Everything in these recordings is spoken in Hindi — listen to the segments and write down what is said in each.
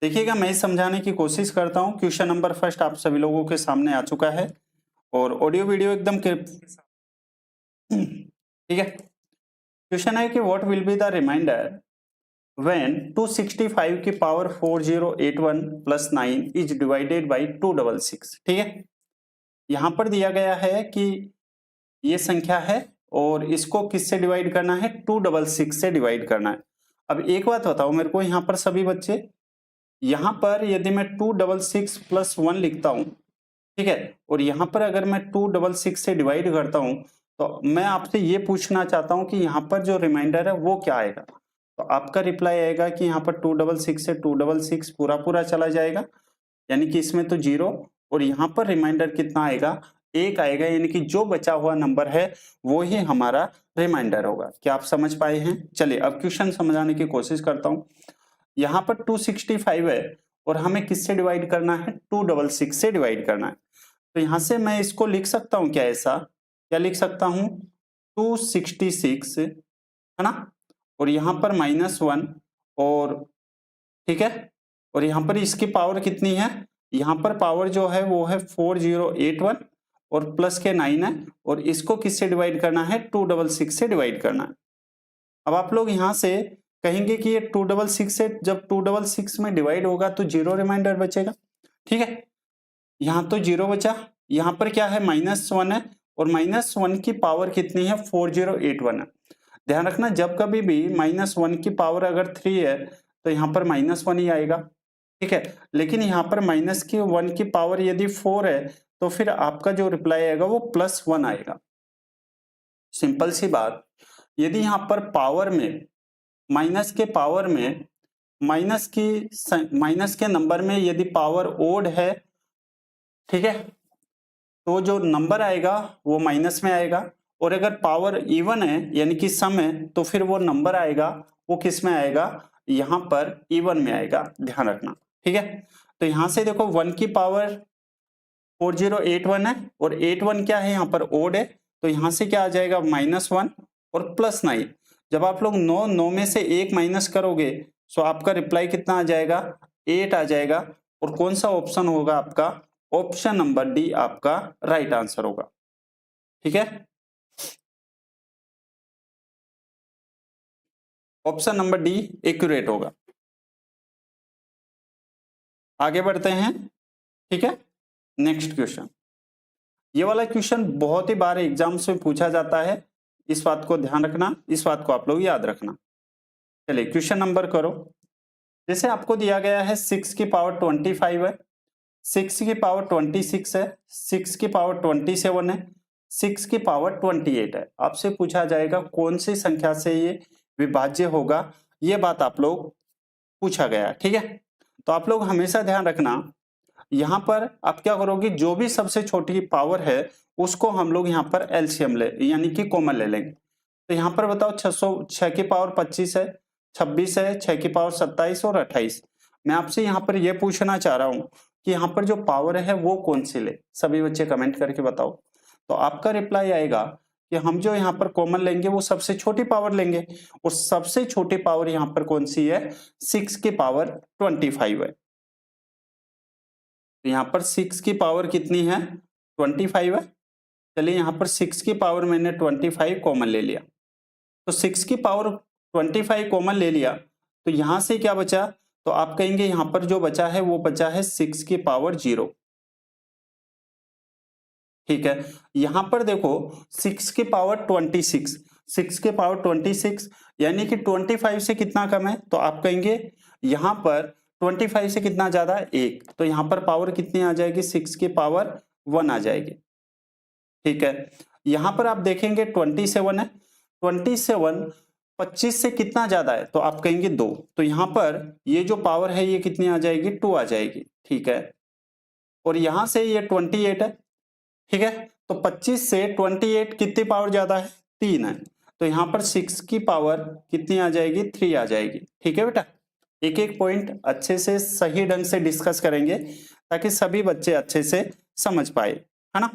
देखिएगा, मैं समझाने की कोशिश करता हूँ। क्वेश्चन नंबर फर्स्ट आप सभी लोगों के सामने आ चुका है और ऑडियो वीडियो एकदम ठीक है। क्वेश्चन है कि what will be the remainder when 265 की power 4081 plus 9 is divided by 266। ठीक है, यहां पर दिया गया है कि ये संख्या है और इसको किससे डिवाइड करना है, 266 से डिवाइड करना है। अब एक बात बताओ मेरे को, यहाँ पर सभी बच्चे, यहां पर यदि मैं 266 प्लस 1 लिखता हूं, ठीक है, और यहां पर अगर मैं 266 से डिवाइड करता हूं, तो मैं आपसे ये पूछना चाहता हूं कि यहां पर जो रिमाइंडर है वो क्या आएगा। तो आपका रिप्लाई आएगा कि यहाँ पर 266 से 266 पूरा पूरा चला जाएगा, यानी कि इसमें तो जीरो, और यहाँ पर रिमाइंडर कितना आएगा, एक आएगा, यानी कि जो बचा हुआ नंबर है वो ही हमारा रिमाइंडर होगा। क्या आप समझ पाए हैं? चलिए अब क्वेश्चन समझाने की कोशिश करता हूँ। यहाँ पर 265 है और हमें किससे डिवाइड करना है, 266 से डिवाइड करना है। तो यहां से मैं इसको लिख सकता हूं क्या, ऐसा क्या लिख सकता हूं, 266 है ना, और यहां पर -1, और ठीक है, और यहां पर इसकी पावर कितनी है, यहां पर पावर जो है वो है 4081 और प्लस के 9 है, और इसको किससे डिवाइड करना है, 266 से डिवाइड करना है। अब आप लोग यहां से कहेंगे कि ये 266 से जब 266 में डिवाइड होगा तो जीरो रिमाइंडर बचेगा। ठीक है, यहाँ तो जीरो बचा, यहाँ पर क्या है, -1 है, और -1 की पावर कितनी है, 4081 है। ध्यान रखना, जब कभी भी -1 की पावर अगर 3 है तो यहाँ पर -1 ही आएगा। ठीक है, लेकिन यहाँ पर -1 की पावर यदि 4 है तो फिर आपका जो रिप्लाई आएगा वो +1 आएगा। सिंपल सी बात। यदि यहाँ पर पावर में, माइनस के पावर में, माइनस के नंबर में यदि पावर ओड है, ठीक है, तो जो नंबर आएगा वो माइनस में आएगा, और अगर पावर इवन है यानी कि सम है तो फिर वो नंबर आएगा वो किस में आएगा, यहां पर इवन में आएगा। ध्यान रखना, ठीक है। तो यहां से देखो 1 की पावर 4081 है और 81 क्या है, यहाँ पर ओड है, तो यहां से क्या आ जाएगा, -1 और +9। जब आप लोग 9 में से 1 माइनस करोगे तो आपका रिप्लाई कितना आ जाएगा, 8 आ जाएगा, और कौन सा ऑप्शन होगा आपका, ऑप्शन नंबर डी आपका राइट आंसर होगा। ठीक है, ऑप्शन नंबर डी एक्यूरेट होगा। आगे बढ़ते हैं, ठीक है। नेक्स्ट क्वेश्चन, ये वाला क्वेश्चन बहुत ही बार एग्जाम्स में पूछा जाता है, इस बात को ध्यान रखना, इस बात को आप लोग याद रखना। चलिए क्वेश्चन नंबर करो। जैसे आपको दिया गया है 6 की पावर 25 है, 6 की पावर 26 है, 6 की पावर 27 है, 6 की पावर 28 है। आपसे पूछा जाएगा कौन सी संख्या से ये विभाज्य होगा, ये बात आप लोग पूछा गया है। ठीक है, तो आप लोग हमेशा ध्यान रखना, यहां पर आप क्या करोगे, जो भी सबसे छोटी पावर है उसको हम लोग यहाँ पर एलसीएम ले यानी कि कॉमन ले लेंगे। तो यहाँ पर बताओ 6 की पावर 25 है, 26 है, 6 की पावर 27 और 28। मैं आपसे यहाँ पर यह पूछना चाह रहा हूँ कि यहाँ पर जो पावर है वो कौन सी ले, सभी बच्चे कमेंट करके बताओ। तो आपका रिप्लाई आएगा कि हम जो यहाँ पर कॉमन लेंगे वो सबसे छोटी पावर लेंगे, और सबसे छोटी पावर यहाँ पर कौन सी है, 6 की पावर 25 है। तो यहाँ पर 6 की पावर कितनी है, 25 है। चलिए यहाँ पर 6 की पावर मैंने 25 कॉमन ले लिया, तो 6 की पावर 25 कॉमन ले लिया, तो यहां से क्या बचा, तो आप कहेंगे यहाँ पर जो बचा है वो बचा है 6 की पावर 0। ठीक है, यहां पर देखो 6 की पावर 26, 6 की पावर 26 यानी कि 25 से कितना कम है, तो आप कहेंगे यहां पर 25 से कितना ज्यादा है, 1, तो यहां पर पावर कितनी आ जाएगी, 6 की पावर 1 आ जाएगी। ठीक है, यहां पर आप देखेंगे 27 है, 27 25 से कितना ज्यादा है, तो आप कहेंगे 2, तो यहां पर ये जो पावर है ये कितनी आ जाएगी, 2 आ जाएगी। ठीक है, और यहां से ये 28 है, ठीक है, तो 25 से 28 कितनी पावर ज्यादा है, 3 है, तो यहां पर 6 की पावर कितनी आ जाएगी, 3 आ जाएगी। ठीक है बेटा, एक एक पॉइंट अच्छे से सही ढंग से डिस्कस करेंगे ताकि सभी बच्चे अच्छे से समझ पाए, है ना।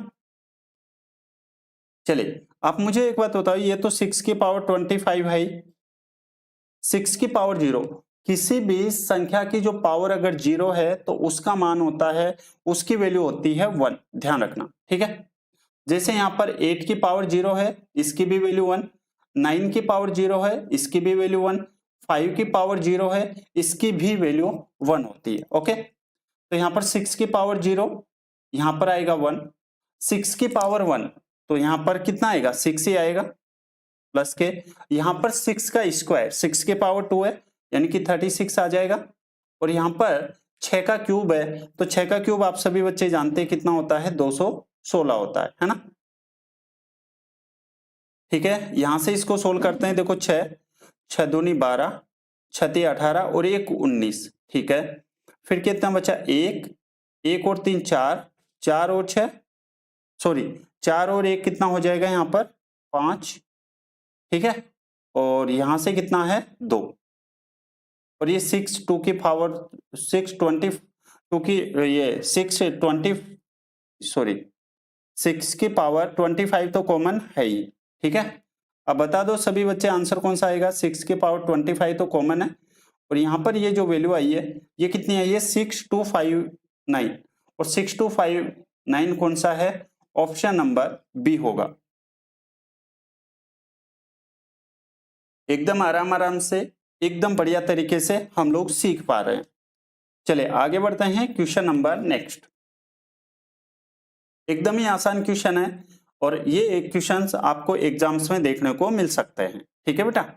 चलिए आप मुझे एक बात बताओ, ये तो 6 की पावर 25 है, 6 की पावर 0, किसी भी संख्या की जो पावर अगर 0 है तो उसका मान होता है, उसकी वैल्यू होती है 1, ध्यान रखना, ठीक है। जैसे यहाँ पर 8 की पावर 0 है, इसकी भी वैल्यू 1, 9 की पावर 0 है, इसकी भी वैल्यू 1, 5 की पावर 0 है, इसकी भी वैल्यू 1 होती है। ओके, तो यहाँ पर 6 की पावर 0, यहाँ पर आएगा 1, 6 की पावर 1, तो यहाँ पर कितना आएगा, 6 ही आएगा, प्लस के यहाँ पर 6 का स्क्वायर, 6 की पावर 2 है यानी कि 36 आ जाएगा, और यहाँ पर 6 का क्यूब है, तो 6 का क्यूब आप सभी बच्चे जानते हैं कितना होता है, 216 होता है ना। ठीक है, यहां से इसको सोल्व करते हैं, देखो 6, 6 दूनी 12, 6 तिया 18 और 1 19, ठीक है। फिर कितना बचा, 1, 1 और 3 4, 4 और 6, सॉरी 4 और 1 कितना हो जाएगा यहाँ पर 5, ठीक है। और यहां से कितना है 2, और ये 6 2 की पावर 6 20 2 की ये 6 20 सॉरी 6 की पावर 25 तो कॉमन है ही, ठीक है। अब बता दो सभी बच्चे आंसर कौन सा आएगा, 6 की पावर 25 तो कॉमन है, और यहाँ पर ये जो वैल्यू आई है ये कितनी है, ये 6259, और 6259 कौन सा है, ऑप्शन नंबर बी होगा। एकदम आराम आराम से, एकदम बढ़िया तरीके से हम लोग सीख पा रहे हैं। चले आगे बढ़ते हैं, क्वेश्चन नंबर नेक्स्ट। एकदम ही आसान क्वेश्चन है, और ये क्वेश्चंस आपको एग्जाम्स में देखने को मिल सकते हैं, ठीक है बेटा।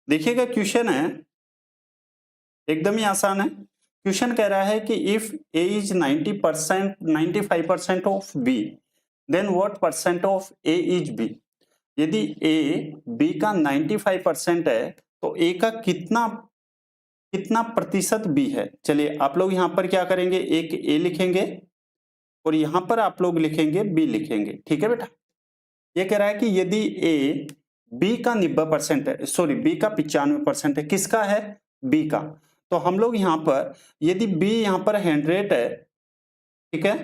देखिएगा क्वेश्चन है, एकदम ही आसान है। क्वेश्चन कह रहा है कि if A is 90% 95% of B, then what percent of A is B. यदि ए बी का 95% है तो ए का कितना कितना प्रतिशत बी है। चलिए आप लोग यहां पर क्या करेंगे, एक ए लिखेंगे और यहां पर आप लोग लिखेंगे बी लिखेंगे, ठीक है बेटा। ये कह रहा है कि यदि ए बी का 90% है, सॉरी बी का 95% है, किसका है, बी का। तो हम लोग यहां पर यदि बी यहां पर 100 है, ठीक है,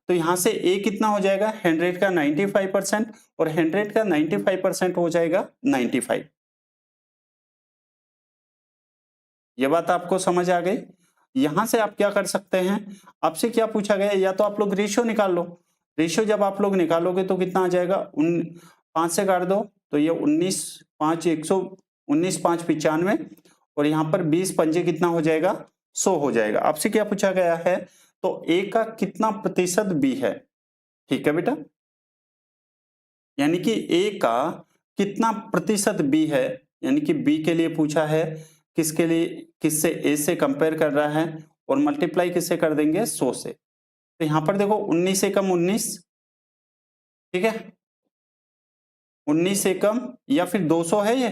तो यहां से ए कितना हो जाएगा, 100 का 95% और 100 का 95% हो जाएगा 95। ये बात आपको समझ आ गई। यहां से आप क्या कर सकते हैं, आपसे क्या पूछा गया, या तो आप लोग रेशियो निकाल लो। रेशियो जब आप लोग निकालोगे तो कितना आ जाएगा, 5 से काट दो तो ये 19 5 119 5 95, और यहाँ पर 20 पंजे कितना हो जाएगा, 100 हो जाएगा। आपसे क्या पूछा गया है, तो ए का कितना प्रतिशत बी है, ठीक है बेटा। यानी कि ए का कितना प्रतिशत बी है, यानी कि बी के लिए पूछा है, किसके लिए, किससे, ए से कंपेयर कर रहा है, और मल्टीप्लाई किससे कर देंगे, 100 से। तो यहां पर देखो 19 से कम 19, ठीक है, 19 से कम या फिर 200 है ये,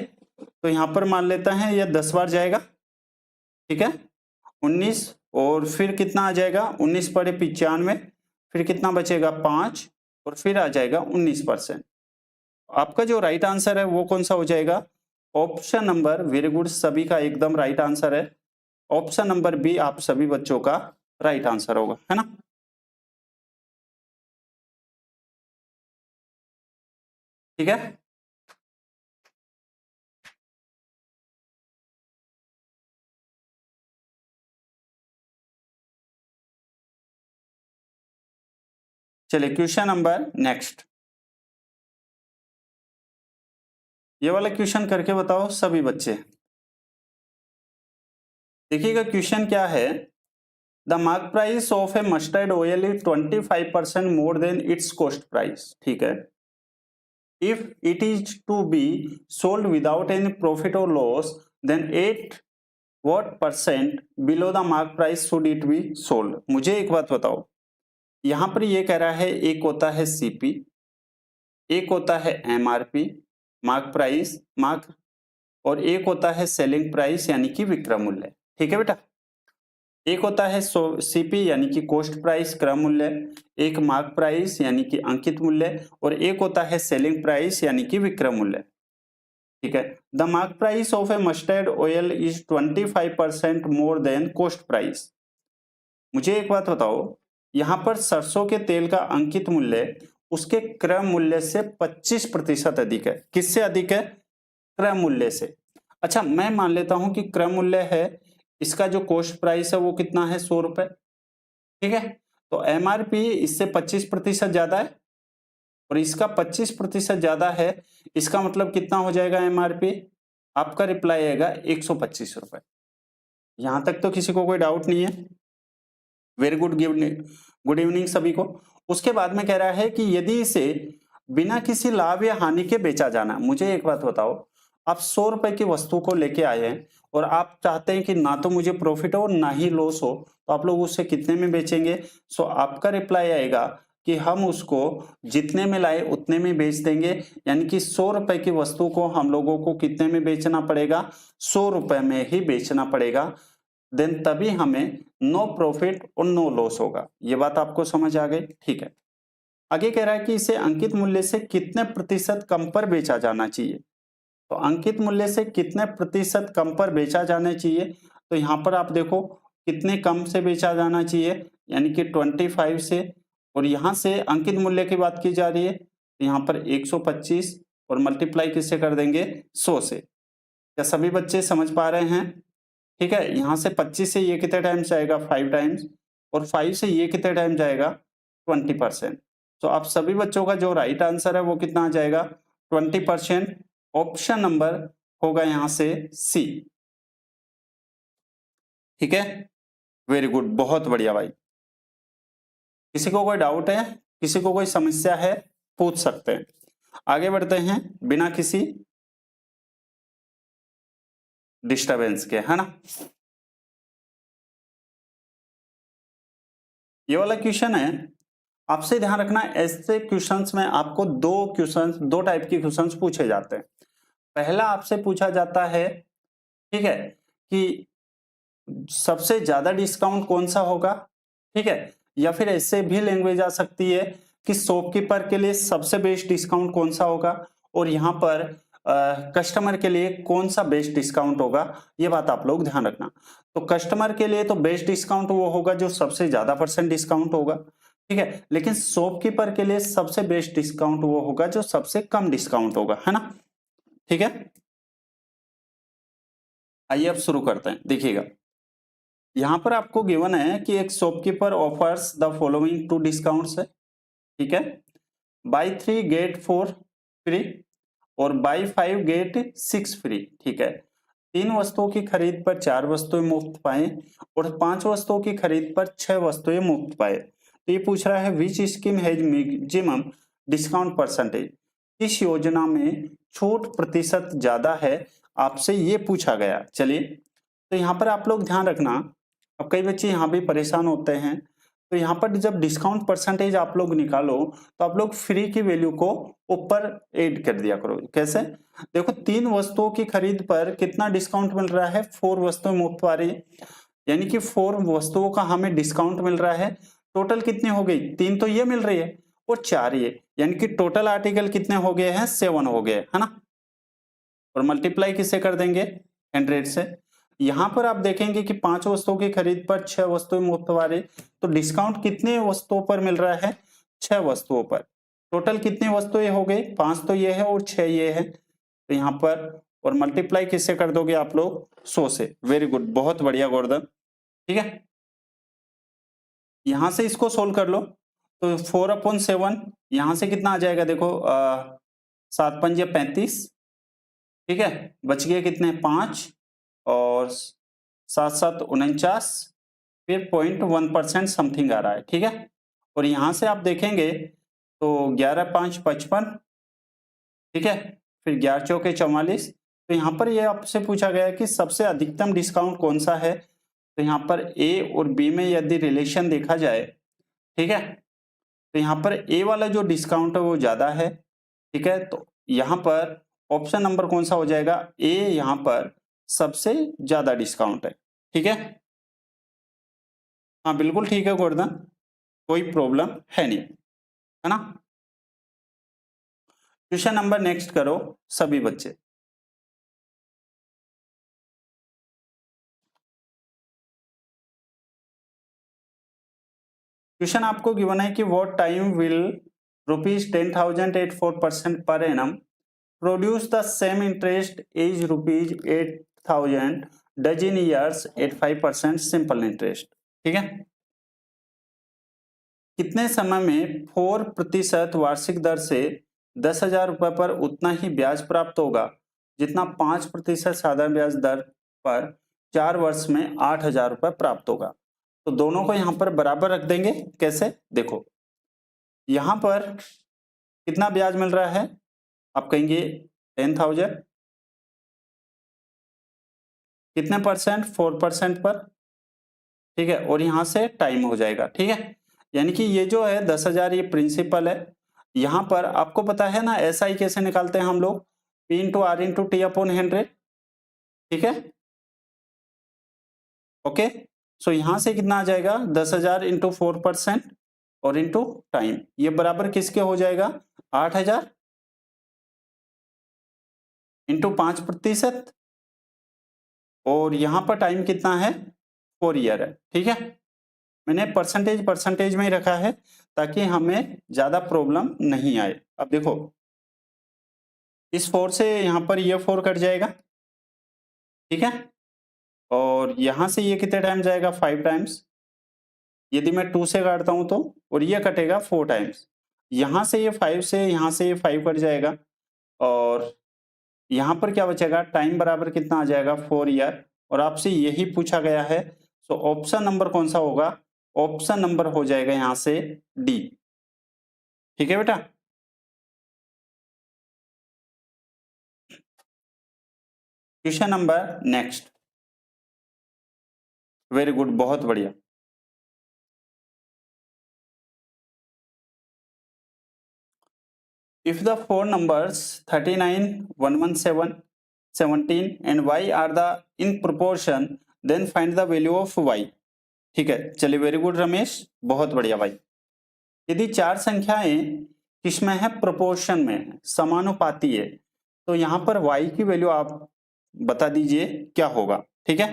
तो यहां पर मान लेता है ये 10 बार जाएगा, ठीक है। 19 और फिर कितना आ जाएगा, 19 पड़े 95, फिर कितना बचेगा 5, और फिर आ जाएगा 19%। आपका जो राइट आंसर है वो कौन सा हो जाएगा, ऑप्शन नंबर, वेरी गुड, सभी का एकदम राइट आंसर है। ऑप्शन नंबर बी आप सभी बच्चों का राइट आंसर होगा, है ना। ठीक है, चलिए क्वेश्चन नंबर नेक्स्ट। ये वाला क्वेश्चन करके बताओ सभी बच्चे। देखिएगा क्वेश्चन क्या है, the mark price of a mustard oil is 25% more than its cost price, ठीक है। If it is to be sold without any profit और loss, then 8 what percent below the mark price should it be sold. मुझे एक बात बताओ, यहां पर ये कह रहा है एक होता है सीपी, एक होता है एमआरपी मार्क प्राइस मार्क, और एक होता है सेलिंग प्राइस यानी कि विक्रय मूल्य, ठीक है बेटा। एक होता है सीपी यानी कि कॉस्ट प्राइस क्रय मूल्य, एक मार्क प्राइस यानी कि अंकित मूल्य, और एक होता है सेलिंग प्राइस यानी कि विक्रय मूल्य। ठीक है। The mark price of a mustard oil is 25% more then cost price. मुझे एक बात बताओ, यहाँ पर सरसों के तेल का अंकित मूल्य उसके क्रय मूल्य से 25% अधिक है। किससे अधिक है? क्रय मूल्य से। अच्छा, मैं मान लेता हूं कि क्रय मूल्य है, इसका जो कॉस्ट प्राइस है वो कितना है? 100 रुपए। ठीक है, तो एमआरपी इससे 25% ज्यादा है और इसका 25% ज्यादा है, इसका मतलब कितना हो जाएगा एमआरपी? आपका रिप्लाई आएगा 125 रुपए। यहां तक तो किसी को कोई डाउट नहीं है? वेरी गुड, गुड इवनिंग सभी को। उसके बाद में कह रहा है कि यदि इसे बिना किसी लाभ या हानि के बेचा जाना। मुझे एक बात बताओ, आप 100 रुपए की वस्तु को लेके आए हैं और आप चाहते हैं कि ना तो मुझे प्रॉफिट हो ना ही लॉस हो, तो आप लोग उससे कितने में बेचेंगे? सो आपका रिप्लाई आएगा कि हम उसको जितने में लाए उतने में बेच देंगे। यानी कि 100 रुपए की वस्तु को हम लोगों को कितने में बेचना पड़ेगा? 100 रुपए में ही बेचना पड़ेगा। देन तभी हमें नो प्रॉफिट और नो लॉस होगा। ये बात आपको समझ आ गई? ठीक है। आगे कह रहा है कि इसे अंकित मूल्य से कितने प्रतिशत कम पर बेचा जाना चाहिए। तो अंकित मूल्य से कितने प्रतिशत कम पर बेचा जाना चाहिए, तो यहाँ पर आप देखो कितने कम से बेचा जाना चाहिए, यानी कि 25 से। और यहाँ से अंकित मूल्य की बात की जा रही है, तो यहाँ पर 125 और मल्टीप्लाई किससे कर देंगे? 100 से। क्या सभी बच्चे समझ पा रहे हैं? ठीक है, यहाँ से 25 से ये कितने टाइम्स जाएगा? 5 टाइम्स। और 5 से ये कितने टाइम जाएगा? 20%। तो आप सभी बच्चों का जो राइट आंसर है वो कितना आ जाएगा? 20%। ऑप्शन नंबर होगा यहाँ से सी। ठीक है, वेरी गुड, बहुत बढ़िया भाई। किसी को कोई डाउट है, किसी को कोई समस्या है, पूछ सकते हैं। आगे बढ़ते हैं बिना किसी डिस्टरबेंस के, है ना। ये वाला क्वेश्चन है, आपसे ध्यान रखना ऐसे क्वेश्चंस में आपको दो टाइप के क्वेश्चंस पूछे जाते हैं। पहला आपसे पूछा जाता है, ठीक है, कि सबसे ज्यादा डिस्काउंट कौन सा होगा, ठीक है, या फिर ऐसे भी लैंग्वेज आ सकती है कि शॉपकीपर के लिए सबसे बेस्ट डिस्काउंट कौन सा होगा और यहाँ पर कस्टमर के लिए कौन सा बेस्ट डिस्काउंट होगा। ये बात आप लोग ध्यान रखना। तो कस्टमर के लिए तो बेस्ट डिस्काउंट वो होगा जो सबसे ज्यादा % डिस्काउंट होगा, ठीक है, लेकिन शॉपकीपर के लिए सबसे बेस्ट डिस्काउंट वो होगा जो सबसे कम डिस्काउंट होगा, है ना। ठीक है, आइए अब शुरू करते हैं। देखिएगा, यहां पर आपको गिवन है कि एक shopkeeper offers the following 2 discounts है, ठीक है, बाई 3 गेट 4 फ्री और बाई 5 गेट 6 फ्री। ठीक है, 3 वस्तुओं की खरीद पर 4 वस्तुएं मुफ्त पाए और 5 वस्तुओं की खरीद पर 6 वस्तुएं मुफ्त पाए। तो ये पूछ रहा है विच स्कीम हैज मैक्सिमम डिस्काउंट %। इस योजना में छूट प्रतिशत ज्यादा है, आपसे ये पूछा गया। चलिए, तो यहाँ पर आप लोग ध्यान रखना। अब कई बच्चे यहाँ भी परेशान होते हैं, तो यहाँ पर जब डिस्काउंट % आप लोग निकालो तो आप लोग फ्री की वैल्यू को ऊपर ऐड कर दिया करो। कैसे? देखो, 3 वस्तुओं की खरीद पर कितना डिस्काउंट मिल रहा है? 4 वस्तुएं मुफ्त पा रही है, यानी कि 4 वस्तुओं का हमें डिस्काउंट मिल रहा है। टोटल कितनी हो गई? 3 तो ये मिल रही है और 4 ये, यानी कि टोटल आर्टिकल कितने हो गए हैं? 7 हो गए, है ना। और मल्टीप्लाई किससे कर देंगे? 100 से। यहां पर आप देखेंगे कि 5 वस्तुओं की खरीद पर 6 वस्तुएं मुफ्त वाले, तो डिस्काउंट कितने वस्तुओं पर मिल रहा है? 6 वस्तुओं पर। टोटल कितनी वस्तुएं हो गई? 5 तो ये है और 6 ये है, तो यहाँ पर और मल्टीप्लाई किससे कर दोगे आप लोग? 100 से। वेरी गुड, बहुत बढ़िया गोवर्धन। ठीक है, यहां से इसको सोल्व कर लो, तो 4/7 यहां से कितना आ जाएगा? देखो 7 पंजे 35, ठीक है, बच गए कितने? 5 और 7 7 49, फिर 0.1% समथिंग आ रहा है, ठीक है। और यहां से आप देखेंगे तो 11 5 55, ठीक है, फिर 11 चौके 44। तो यहाँ पर ये आपसे पूछा गया है कि सबसे अधिकतम डिस्काउंट कौन सा है। तो यहाँ पर ए और बी में यदि रिलेशन देखा जाए, ठीक है, तो यहाँ पर ए वाला जो डिस्काउंट है वो ज्यादा है, ठीक है, तो यहाँ पर ऑप्शन नंबर कौन सा हो जाएगा? ए यहाँ पर सबसे ज्यादा डिस्काउंट है, ठीक है। हाँ बिल्कुल ठीक है गोवर्धन, कोई प्रॉब्लम है नहीं, है ना। क्वेश्चन नंबर नेक्स्ट करो सभी बच्चे। क्वेश्चन आपको गिवन है कि what time will ₹10,000 at 4% per annum produce the same interest as ₹8,000 dozen years at 5% simple interest। ठीक है, कितने समय में 4% वार्षिक दर से 10,000 रुपए पर उतना ही ब्याज प्राप्त होगा जितना 5% साधारण ब्याज दर पर 4 वर्ष में 8,000 रुपए प्राप्त होगा। तो दोनों को यहां पर बराबर रख देंगे। कैसे, देखो यहां पर कितना ब्याज मिल रहा है, आप कहेंगे 10,000, कितने परसेंट, 4% पर, ठीक है, और यहां से टाइम हो जाएगा। ठीक है, यानी कि ये जो है 10,000 ये प्रिंसिपल है। यहां पर आपको पता है ना SI कैसे निकालते हैं हम लोग, P into R into T upon 100। ठीक है, ओके, सो यहां से कितना आ जाएगा 10,000 इंटू 4% और इंटू टाइम, ये बराबर किसके हो जाएगा 8,000 इंटू 5%, और यहां पर टाइम कितना है 4 ईयर है। ठीक है, मैंने परसेंटेज में ही रखा है ताकि हमें ज्यादा प्रॉब्लम नहीं आए। अब देखो इस 4 से यहां पर ये 4 कट जाएगा। ठीक है, और यहां से ये कितने टाइम जाएगा 5 टाइम्स, यदि मैं 2 से काटता हूं तो, और ये कटेगा 4 टाइम्स, यहां से ये 5 से यहां से ये 5 कट जाएगा, और यहां पर क्या बचेगा टाइम बराबर कितना आ जाएगा 4 ईयर, और आपसे यही पूछा गया है। सो ऑप्शन नंबर कौन सा होगा, ऑप्शन नंबर हो जाएगा यहां से डी। ठीक है बेटा, question number next, very good, बहुत बढ़िया। If the four numbers 39, 117, 17 and y are the in proportion, then find the value of y। ठीक है, चलिए वेरी गुड रमेश, बहुत बढ़िया भाई। यदि चार संख्याएं किसमें है, प्रोपोर्शन में है, समानुपाती है, तो यहां पर y की वैल्यू आप बता दीजिए क्या होगा। ठीक है,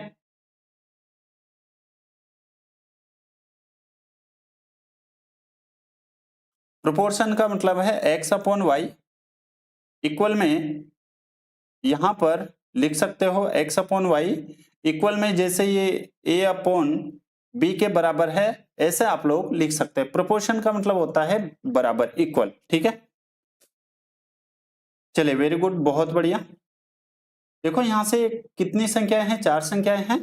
प्रोपोर्शन का मतलब है x अपॉन वाई इक्वल में, यहां पर लिख सकते हो x अपॉन वाई इक्वल में, जैसे ये a अपॉन बी के बराबर है ऐसे आप लोग लिख सकते हैं। प्रोपोर्शन का मतलब होता है बराबर, इक्वल। ठीक है, चलिए वेरी गुड, बहुत बढ़िया। देखो यहां से कितनी संख्याएं हैं, चार संख्याएं हैं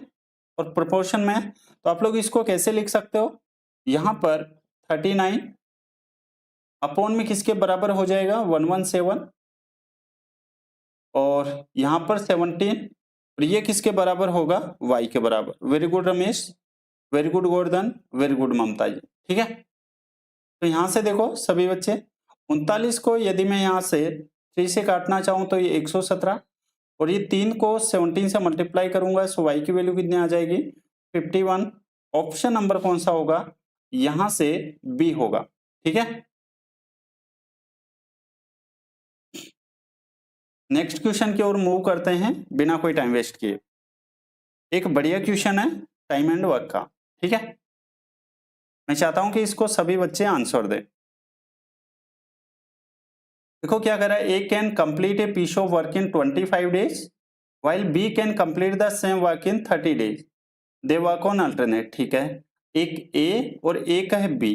और प्रोपोर्शन में है, तो आप लोग इसको कैसे लिख सकते हो, यहां पर 39 अपॉन में किसके बराबर हो जाएगा 117, और यहां पर 17, और ये किसके बराबर होगा y के बराबर। Very good Ramesh, very good Govardhan, very good Mamata ji. ठीक है, तो यहां से देखो सभी बच्चे 39 को यदि मैं यहां से 3 से काटना चाहूं तो ये 117, और ये 3 को 17 से मल्टीप्लाई करूंगा, सो y की वैल्यू कितनी आ जाएगी 51। ऑप्शन नंबर कौन सा होगा, यहां से बी होगा। ठीक है, नेक्स्ट क्वेश्चन की ओर मूव करते हैं बिना कोई टाइम वेस्ट किए। एक बढ़िया क्वेश्चन है टाइम एंड वर्क का। ठीक है, मैं चाहता हूं कि इसको सभी बच्चे आंसर दें। देखो क्या कर रहा है, A can complete a piece of work in 25 days while B can complete the same work in 30 days. They work on alternate। ठीक है, एक A और एक है B।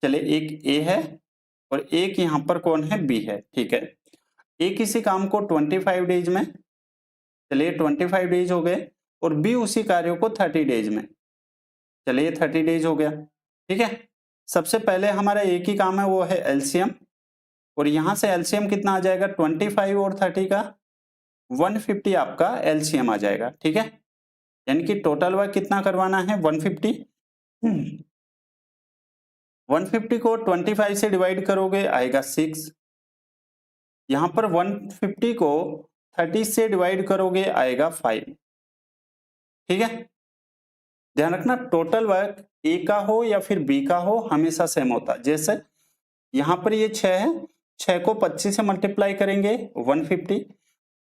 चले एक A है और एक यहां पर कौन है B है। ठीक है, A किसी काम को 25 डेज में, चलिए 25 डेज हो गए, और B उसी कार्य को 30 डेज में, चलिए 30 डेज हो गया। ठीक है, सबसे पहले हमारा एक ही काम है वो है एलसीएम, और यहां से एलसीएम कितना आ जाएगा 25 और 30 का 150 आपका एलसीएम आ जाएगा। ठीक है, यानी कि टोटल वर्क कितना करवाना है 150। 150 को 25 से डिवाइड करोगे आएगा 6, यहां पर 150 को 30 से डिवाइड करोगे आएगा 5। ठीक है, ध्यान रखना टोटल वर्क ए का हो या फिर बी का हो हमेशा सेम होता है। जैसे यहां पर ये 6 है, 6 को 25 से मल्टीप्लाई करेंगे 150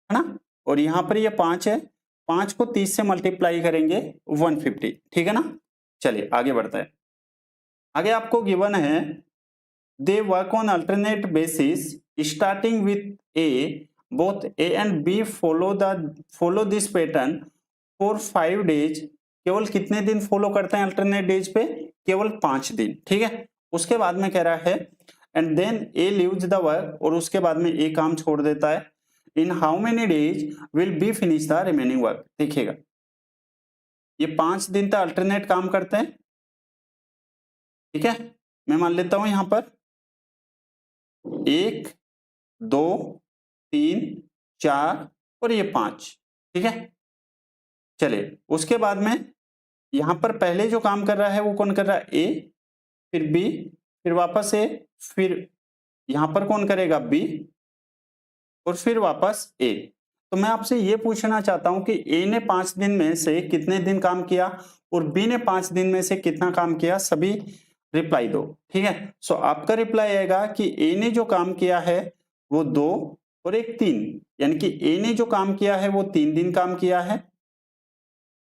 है ना, और यहां पर ये 5 है, 5 को 30 से मल्टीप्लाई करेंगे 150। ठीक है ना, चलिए आगे बढ़ते हैं। आगे आपको गिवन है they work on alternate basis starting with A, both A and B follow this pattern for 5 days. केवल कितने दिन फॉलो करते हैं अल्टरनेट डेज पे? केवल 5 दिन, ठीक है। उसके बाद में कह रहा है and then A leaves the work, और उसके बाद में ए काम छोड़ देता है। In how many days will B finish the remaining work. देखिएगा ये 5 दिन तक अल्टरनेट काम करते हैं, ठीक है। मैं मान लेता हूं यहां पर 1 2 3 4 और ये 5, ठीक है। चलिए उसके बाद में यहां पर पहले जो काम कर रहा है वो कौन कर रहा है? ए, फिर बी, फिर वापस ए, फिर यहां पर कौन करेगा? बी, और फिर वापस ए। तो मैं आपसे ये पूछना चाहता हूं कि ए ने 5 दिन में से कितने दिन काम किया और बी ने 5 दिन में से कितना काम किया? सभी रिप्लाई दो, ठीक है। सो आपका रिप्लाई आएगा कि ए ने जो काम किया है वो 2 और 1 3, यानी कि ए ने जो काम किया है वो 3 दिन काम किया है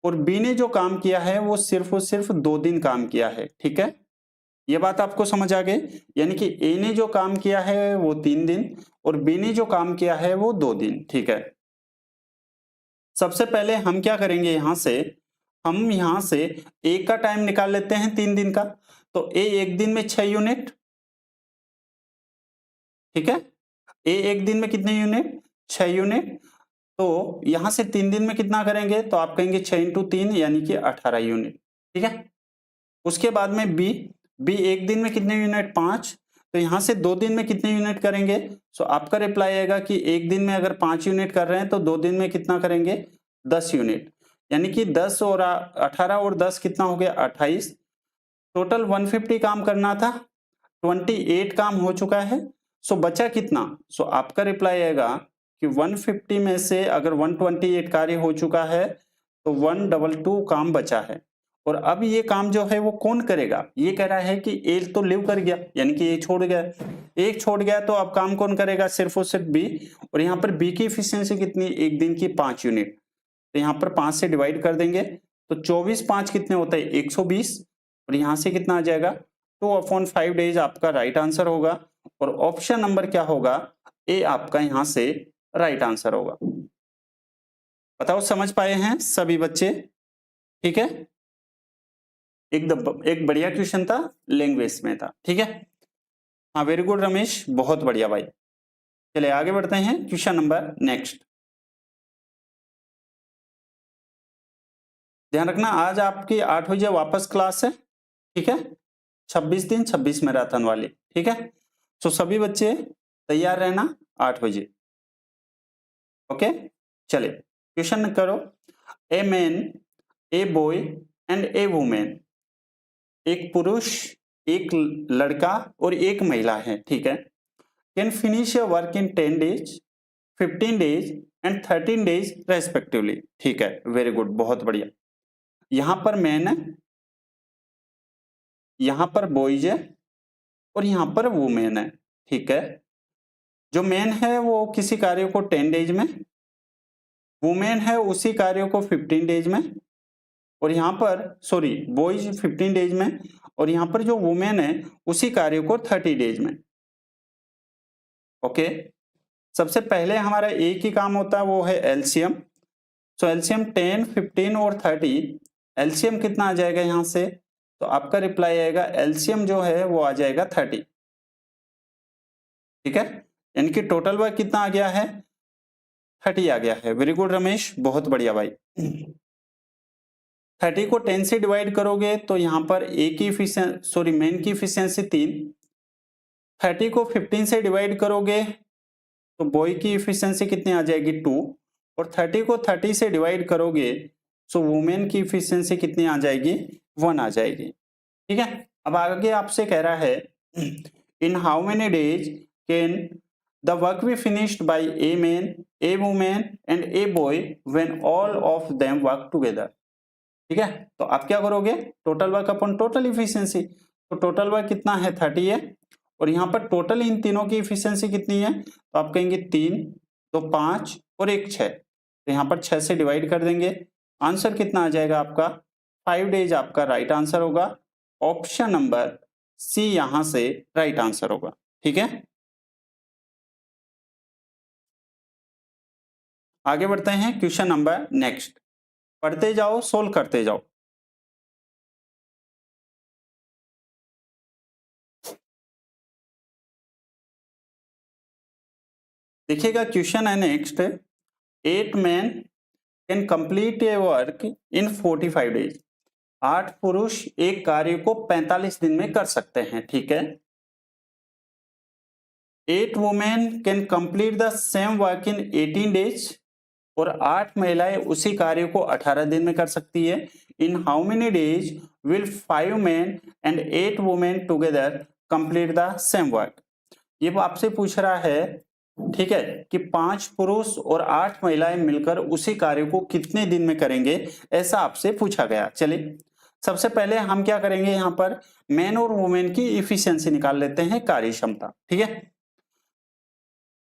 और बी ने जो काम किया है वो सिर्फ और सिर्फ 2 दिन काम किया है, ठीक है। ये बात आपको समझ आ गई? यानी कि ए ने जो काम किया है वो 3 दिन और बी ने जो काम किया है वो 2 दिन, ठीक है। सबसे पहले हम क्या करेंगे, हम यहां से ए का टाइम निकाल लेते हैं 3 दिन का। तो ए एक दिन में 6 यूनिट, ठीक है। ए एक दिन में कितने यूनिट? 6 यूनिट। तो यहां से 3 दिन में कितना करेंगे? तो आप कहेंगे 6 इंटू 3 यानी कि 18 यूनिट, ठीक है। उसके बाद में बी एक दिन में कितने यूनिट? 5। तो यहां से 2 दिन में कितने यूनिट करेंगे? सो आपका रिप्लाई आएगा कि एक दिन में अगर 5 यूनिट कर रहे हैं तो 2 दिन में कितना करेंगे? 10 यूनिट, यानी कि 10 और 18 और 10 कितना हो गया? 28। टोटल 150 काम करना था, 28 काम हो चुका है। सो बचा कितना? सो आपका रिप्लाई आएगा कि 150 में से अगर 128 कार्य हो चुका है तो 122 काम बचा है। और अब ये काम जो है वो कौन करेगा? ये कह रहा है कि ए तो लीव कर गया, यानी कि ए छोड़ गया, एक छोड़ गया, तो अब काम कौन करेगा? सिर्फ और सिर्फ बी। और यहाँ पर बी की एफिशिएंसी कितनी? एक दिन की 5 यूनिट। तो यहाँ पर 5 से डिवाइड कर देंगे तो 24 5 कितने होता है? 120। और यहाँ से कितना आ जाएगा? 2/5 डेज आपका राइट आंसर होगा। और ऑप्शन नंबर क्या होगा? ए आपका यहाँ से राइट आंसर होगा। बताओ समझ पाए हैं सभी बच्चे? ठीक है, एक बढ़िया क्वेश्चन था, लैंग्वेज में था, ठीक है। हाँ वेरी गुड रमेश, बहुत बढ़िया भाई। चलिए आगे बढ़ते हैं, क्वेश्चन नंबर नेक्स्ट। ध्यान रखना आज आपकी 8 बजे वापस क्लास है, ठीक है। 26 दिन 26 मैराथन वाली, ठीक है। तो सभी बच्चे तैयार रहना 8 बजे, ओके। चलिए क्वेश्चन करो। ए man, a boy and A women, एक पुरुष, एक लड़का और एक महिला है, ठीक है। Can finish your work in 10 days, 15 days and 13 days respectively, ठीक है। वेरी गुड, बहुत बढ़िया। यहां पर मैन है, यहां पर बॉयज है और यहां पर वुमेन है, ठीक है। जो मैन है वो किसी कार्य को 10 डेज में, वुमेन है उसी कार्य को 15 डेज में, और यहां पर सॉरी बॉयज 15 डेज में, और यहां पर जो वुमेन है उसी कार्य को 30 डेज में, ओके। सबसे पहले हमारा एक ही काम होता है, वो है एलसीएम। सो एलसीएम 10, 15 और 30, एलसीएम कितना आ जाएगा यहां से? तो आपका रिप्लाई आएगा एलसीएम जो है वो आ जाएगा 30, ठीक है। यानी कि टोटल वर्क कितना आ गया है? 30 आ गया है। वेरी गुड रमेश, बहुत बढ़िया भाई। 30 को 10 से डिवाइड करोगे तो यहाँ पर ए की मेन की इफिशियंसी 3, 30 को 15 से डिवाइड करोगे तो बॉय की इफिशियंसी कितनी आ जाएगी? 2, और 30 को 30 से डिवाइड करोगे सो वुमेन की इफिशियंसी कितनी आ जाएगी? 1 आ जाएगी, ठीक है। अब आगे आपसे कह रहा है in how many days can the work be finished by a man, a woman and a boy when all of them work together, ठीक है। तो आप क्या करोगे? Total work upon total efficiency. तो टोटल वर्क कितना है? 30 है, और यहाँ पर टोटल इन तीनों की इफिशियंसी कितनी है? तो आप कहेंगे 3, तो 5 और 1 6। तो यहाँ पर 6 से डिवाइड कर देंगे, आंसर कितना आ जाएगा आपका? 5 डेज आपका राइट आंसर होगा। ऑप्शन नंबर सी यहां से राइट आंसर होगा। ठीक है, आगे बढ़ते हैं क्वेश्चन नंबर नेक्स्ट। पढ़ते जाओ, सोल्व करते जाओ। देखिएगा क्वेश्चन है next, 8 men can complete A work in 45 days. 8 पुरुष एक कार्य को 45 दिन में कर सकते हैं। ठीक है, 8 women can complete the same work in 18 days. और 8 महिलाएं उसी कार्य को 18 दिन में कर सकती है। In how many days will 5 men and 8 women together complete the same work. ये वो आपसे पूछ रहा है, ठीक है, कि 5 पुरुष और 8 महिलाएं मिलकर उसी कार्य को कितने दिन में करेंगे, ऐसा आपसे पूछा गया। चलिए सबसे पहले हम क्या करेंगे, यहाँ पर मैन और वुमेन की इफिशियंसी निकाल लेते हैं, कार्य क्षमता। ठीक है,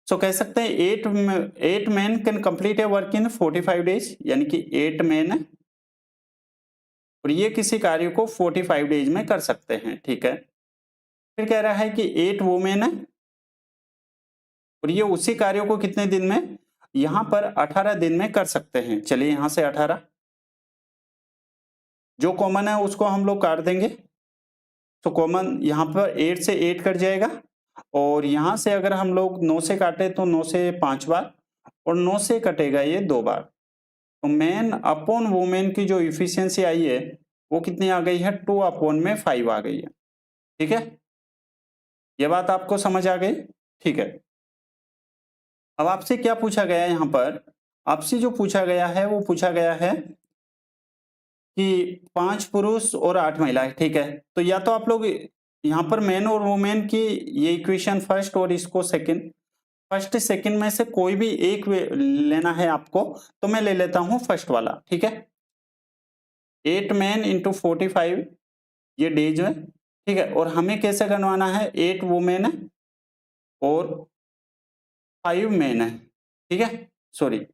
सो कह सकते हैं 8 man can complete A work in 45 days, यानी कि 8 मैन और ये किसी कार्य को 45 डेज में कर सकते हैं। ठीक है, फिर कह रहा है कि 8 वुमेन और ये उसी कार्य को कितने दिन में, यहां पर 18 दिन में कर सकते हैं। चलिए यहां से 18, जो कॉमन है उसको हम लोग काट देंगे, तो कॉमन यहां पर 8 से 8 कट जाएगा, और यहां से अगर हम लोग 9 से काटे तो 9 से 5 बार, और 9 से कटेगा ये 2 बार। तो मैन अपॉन वुमेन की जो इफिशियंसी आई है वो कितनी आ गई है, 2/5 आ गई है। ठीक है, ये बात आपको समझ आ गई। ठीक है, अब आपसे क्या पूछा गया है, यहाँ पर आपसे जो पूछा गया है वो पूछा गया है कि 5 पुरुष और 8 महिलाएं। ठीक है, तो या तो आप लोग यहाँ पर मैन और वुमेन की ये इक्वेशन फर्स्ट और इसको सेकंड, फर्स्ट सेकंड में से कोई भी एक लेना है आपको, तो मैं ले लेता हूं फर्स्ट वाला। ठीक है, 8 मैन इंटू 45 ये डेज है। ठीक है, और हमें कैसे करवाना है, 8 वुमेन है और 5 मैन है। ठीक है, सॉरी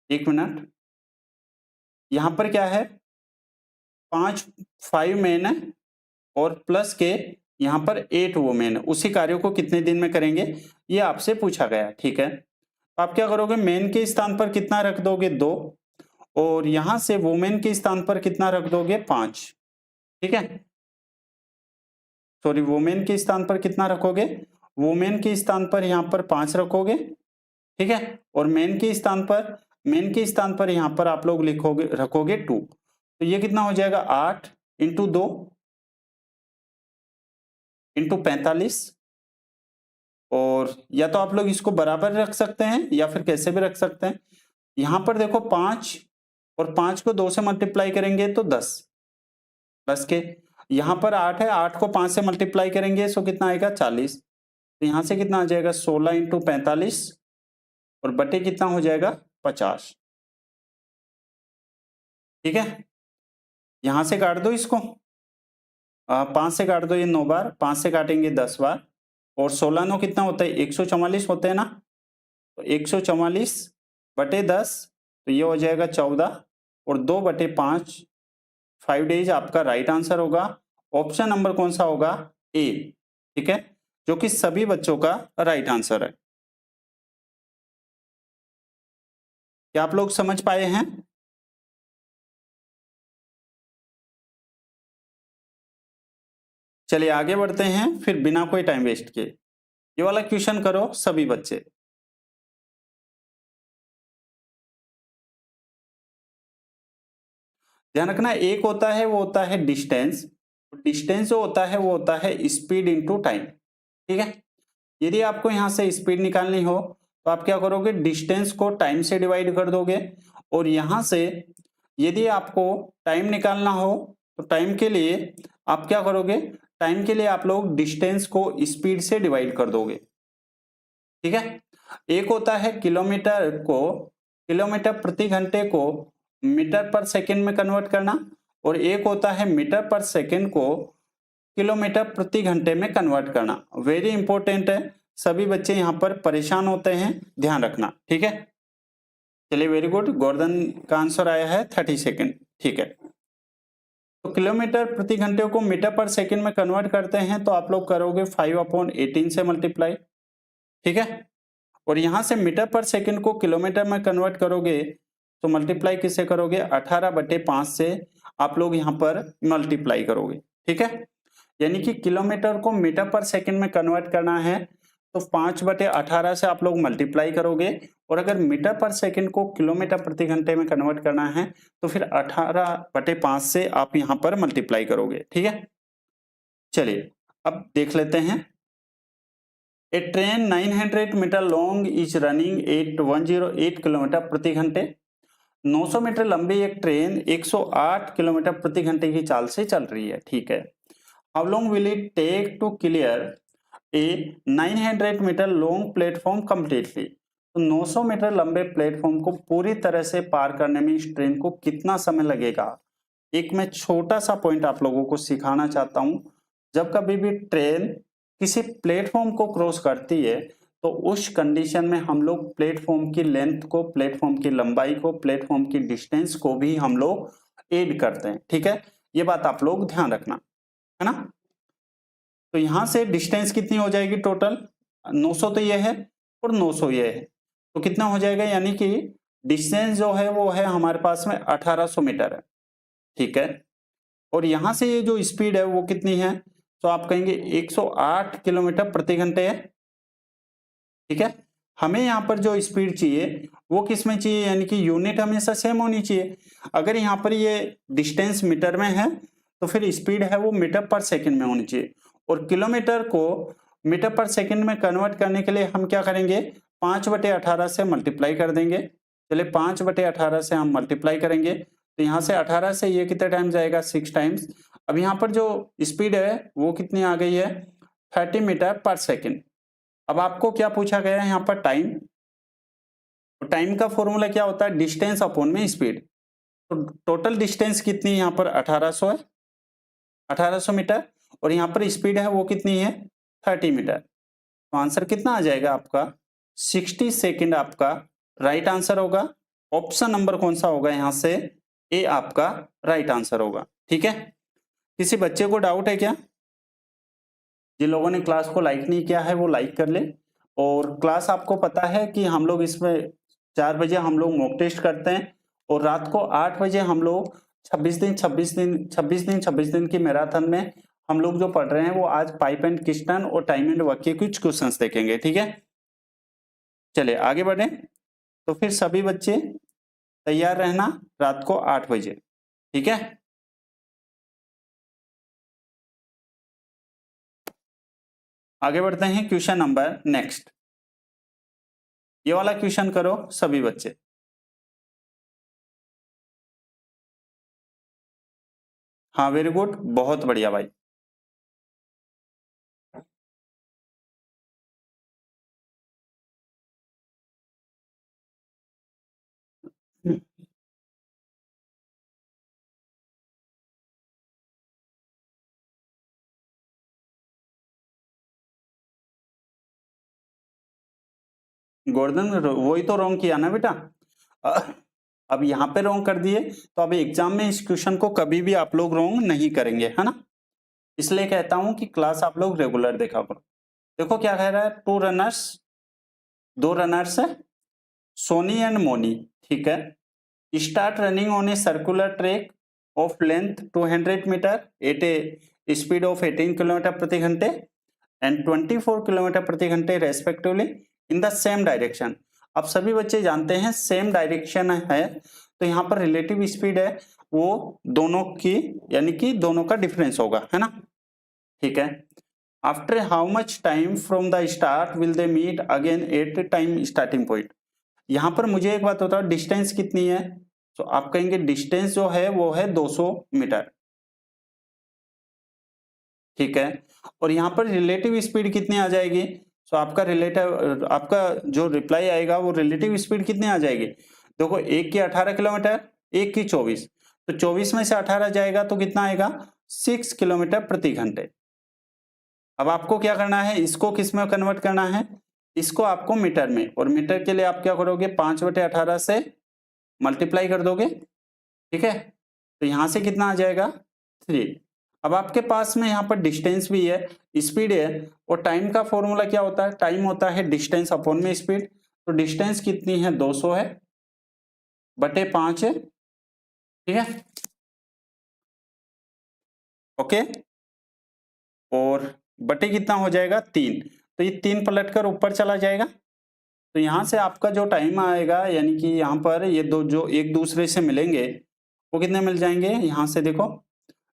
एक मिनट, यहां पर क्या है, 5 मैन है और प्लस के यहां पर 8 वुमेन, उसी कार्य को कितने दिन में करेंगे, ये आपसे पूछा गया। ठीक है, तो आप क्या करोगे, मैन के स्थान पर कितना रख दोगे, 2, और यहां से वुमेन के स्थान पर कितना रख दोगे, 5। ठीक है, सॉरी वुमेन के स्थान पर कितना रखोगे, वुमेन के स्थान पर यहां पर 5 रखोगे। ठीक है, और मैन के स्थान पर यहां पर आप लोग लिखोगे, रखोगे 2। तो ये कितना हो जाएगा, 8 इंटू 2 इंटू 45, और या तो आप लोग इसको बराबर रख सकते हैं या फिर कैसे भी रख सकते हैं। यहां पर देखो 5 और 5 को 2 से मल्टीप्लाई करेंगे तो 10 प्लस के, यहां पर 8 है, 8 को 5 से मल्टीप्लाई करेंगे सो कितना आएगा, 40। तो यहां से कितना आ जाएगा, 16 इंटू 45 और बटे कितना हो जाएगा, 50। ठीक है, यहां से काट दो इसको, 5 से काट दो, ये 9 बार, 5 से काटेंगे 10 बार, और 16 9 कितना होता है, 144 होते हैं ना, तो 144 बटे 10, तो ये हो जाएगा 14, और 2/5 5 डेज आपका राइट आंसर होगा। ऑप्शन नंबर कौन सा होगा, ए। ठीक है, जो कि सभी बच्चों का राइट आंसर है। क्या आप लोग समझ पाए हैं? चलिए आगे बढ़ते हैं, फिर बिना कोई टाइम वेस्ट किए ये वाला क्वेश्चन करो सभी बच्चे। ध्यान रखना, एक होता है वो होता है डिस्टेंस, डिस्टेंस जो होता है वो होता है स्पीड इनटू टाइम। ठीक है, यदि आपको यहां से स्पीड निकालनी हो तो आप क्या करोगे, डिस्टेंस को टाइम से डिवाइड कर दोगे, और यहां से यदि आपको टाइम निकालना हो तो टाइम के लिए आप क्या करोगे, टाइम के लिए आप लोग डिस्टेंस को स्पीड से डिवाइड कर दोगे। ठीक है, एक होता है किलोमीटर प्रति घंटे को मीटर पर सेकंड में कन्वर्ट करना, और एक होता है मीटर पर सेकंड को किलोमीटर प्रति घंटे में कन्वर्ट करना। वेरी इंपॉर्टेंट है, सभी बच्चे यहाँ पर परेशान होते हैं, ध्यान रखना। ठीक है, चलिए वेरी गुड, गोवर्धन का आंसर आया है 30 सेकंड। ठीक है, तो किलोमीटर प्रति घंटे को मीटर पर सेकंड में कन्वर्ट करते हैं तो आप लोग करोगे 5/18 से मल्टीप्लाई, ठीक है। और यहां से मीटर पर सेकंड को किलोमीटर में कन्वर्ट करोगे तो मल्टीप्लाई किससे करोगे, 18/5 से आप लोग यहाँ पर मल्टीप्लाई करोगे, ठीक है। यानी कि किलोमीटर को मीटर पर सेकंड में कन्वर्ट करना है तो 5/18 से आप लोग मल्टीप्लाई करोगे, और अगर मीटर पर सेकंड को किलोमीटर प्रति घंटे में कन्वर्ट करना है तो फिर 18/5 से आप यहाँ पर मल्टीप्लाई करोगे, ठीक है। चलिए अब देख लेते हैं। A train 900 metre long is running at 108 kilometre प्रति घंटे। 900 मीटर लंबी एक ट्रेन 108 किलोमीटर प्रति घंटे की चाल से चल रही है, ठीक है। How long will it take to clear a 900 metre long platform completely. तो 900 मीटर लंबे प्लेटफॉर्म को पूरी तरह से पार करने में इस ट्रेन को कितना समय लगेगा। एक मैं छोटा सा पॉइंट आप लोगों को सिखाना चाहता हूं। जब कभी भी ट्रेन किसी प्लेटफॉर्म को क्रॉस करती है तो उस कंडीशन में हम लोग प्लेटफॉर्म की लेंथ को, प्लेटफॉर्म की लंबाई को, प्लेटफॉर्म की डिस्टेंस को भी हम लोग ऐड करते हैं, ठीक है। ये बात आप लोग ध्यान रखना, है ना। तो यहां से डिस्टेंस कितनी हो जाएगी टोटल, 900 तो ये है और 900 ये है, तो कितना हो जाएगा, यानी कि डिस्टेंस जो है वो है हमारे पास में 1800 मीटर है, ठीक है। और यहां से ये जो स्पीड है वो कितनी है, तो आप कहेंगे 108 किलोमीटर प्रति घंटे है, ठीक है। हमें यहाँ पर जो स्पीड चाहिए वो किस में चाहिए, यानी कि यूनिट हमेशा सेम होनी चाहिए। अगर यहाँ पर ये डिस्टेंस मीटर में है तो फिर स्पीड है वो मीटर पर सेकंड में होनी चाहिए, और किलोमीटर को मीटर पर सेकंड में कन्वर्ट करने के लिए हम क्या करेंगे, 5/18 से मल्टीप्लाई कर देंगे। चलिए 5/18 से हम मल्टीप्लाई करेंगे तो यहाँ से 18 से ये कितने टाइम जाएगा, 6 टाइम्स। अब यहाँ पर जो स्पीड है वो कितनी आ गई है, 30 मीटर पर सेकेंड। अब आपको क्या पूछा गया है यहाँ पर, टाइम। तो टाइम का फॉर्मूला क्या होता है, डिस्टेंस अपॉन में स्पीड। तो टोटल डिस्टेंस कितनी है यहाँ पर, 1800 है, 1800 मीटर, और यहाँ पर स्पीड है वो कितनी है, 30 मीटर। तो आंसर कितना आ जाएगा आपका, 60 सेकेंड आपका राइट आंसर होगा। ऑप्शन नंबर कौन सा होगा यहाँ से, ए आपका राइट आंसर होगा, ठीक है। किसी बच्चे को डाउट है क्या, जिन लोगों ने क्लास को लाइक नहीं किया है वो लाइक कर ले। और क्लास आपको पता है कि हम लोग इसमें 4 बजे हम लोग मॉक टेस्ट करते हैं, और रात को 8 बजे हम लोग 26 दिन की मैराथन में हम लोग जो पढ़ रहे हैं वो आज पाइप एंड किस्टन और टाइम एंड वर्क के कुछ क्वेश्चंस देखेंगे, ठीक है। चलिए आगे बढ़े। तो फिर सभी बच्चे तैयार रहना रात को 8 बजे, ठीक है। आगे बढ़ते हैं क्वेश्चन नंबर नेक्स्ट। ये वाला क्वेश्चन करो सभी बच्चे। हाँ वेरी गुड, बहुत बढ़िया भाई। गोर्धन वही तो रॉन्ग किया ना बेटा। अब यहाँ पे रॉन्ग कर दिए तो अब एग्जाम में इस क्वेश्चन को कभी भी आप लोग रॉन्ग नहीं करेंगे, है ना। इसलिए कहता हूं कि क्लास आप लोग रेगुलर देखा करो। देखो क्या कह रहा है, 2 रनर्स, 2 रनर्स है, सोनी एंड मोनी, ठीक है। Start running on a circular track of length 200 metre at a speed of 18 kilometre प्रति घंटे एंड 24 किलोमीटर प्रति घंटे respectively in the same direction. अब सभी बच्चे जानते हैं सेम डायरेक्शन है तो यहाँ पर रिलेटिव स्पीड है वो दोनों की, यानी कि दोनों का डिफरेंस होगा, है ना, ठीक है। After how much time from the start will they meet again at time starting point. यहाँ पर मुझे एक बात बताओ, डिस्टेंस कितनी है, तो आप कहेंगे डिस्टेंस जो है वो है 200 मीटर, ठीक है। और यहाँ पर रिलेटिव स्पीड कितनी आ जाएगी, तो आपका जो रिप्लाई आएगा वो रिलेटिव स्पीड कितनी आ जाएगी। देखो एक की 18 किलोमीटर, एक की 24, तो 24 में से 18 जाएगा तो कितना आएगा, 6 किलोमीटर प्रति घंटे। अब आपको क्या करना है, इसको किस में कन्वर्ट करना है, इसको आपको मीटर में, और मीटर के लिए आप क्या करोगे, 5/18 से मल्टीप्लाई कर दोगे, ठीक है। तो यहां से कितना आ जाएगा, 3। अब आपके पास में यहाँ पर डिस्टेंस भी है, स्पीड है, और टाइम का फॉर्मूला क्या होता है, टाइम होता है डिस्टेंस अपॉन में स्पीड। तो डिस्टेंस कितनी है, 200 है बटे 5 है, ठीक है, ओके, और बटे कितना हो जाएगा 3, तो ये 3 पलट कर ऊपर चला जाएगा। तो यहां से आपका जो टाइम आएगा, यानी कि यहाँ पर ये दो जो एक दूसरे से मिलेंगे वो कितने मिल जाएंगे, यहां से देखो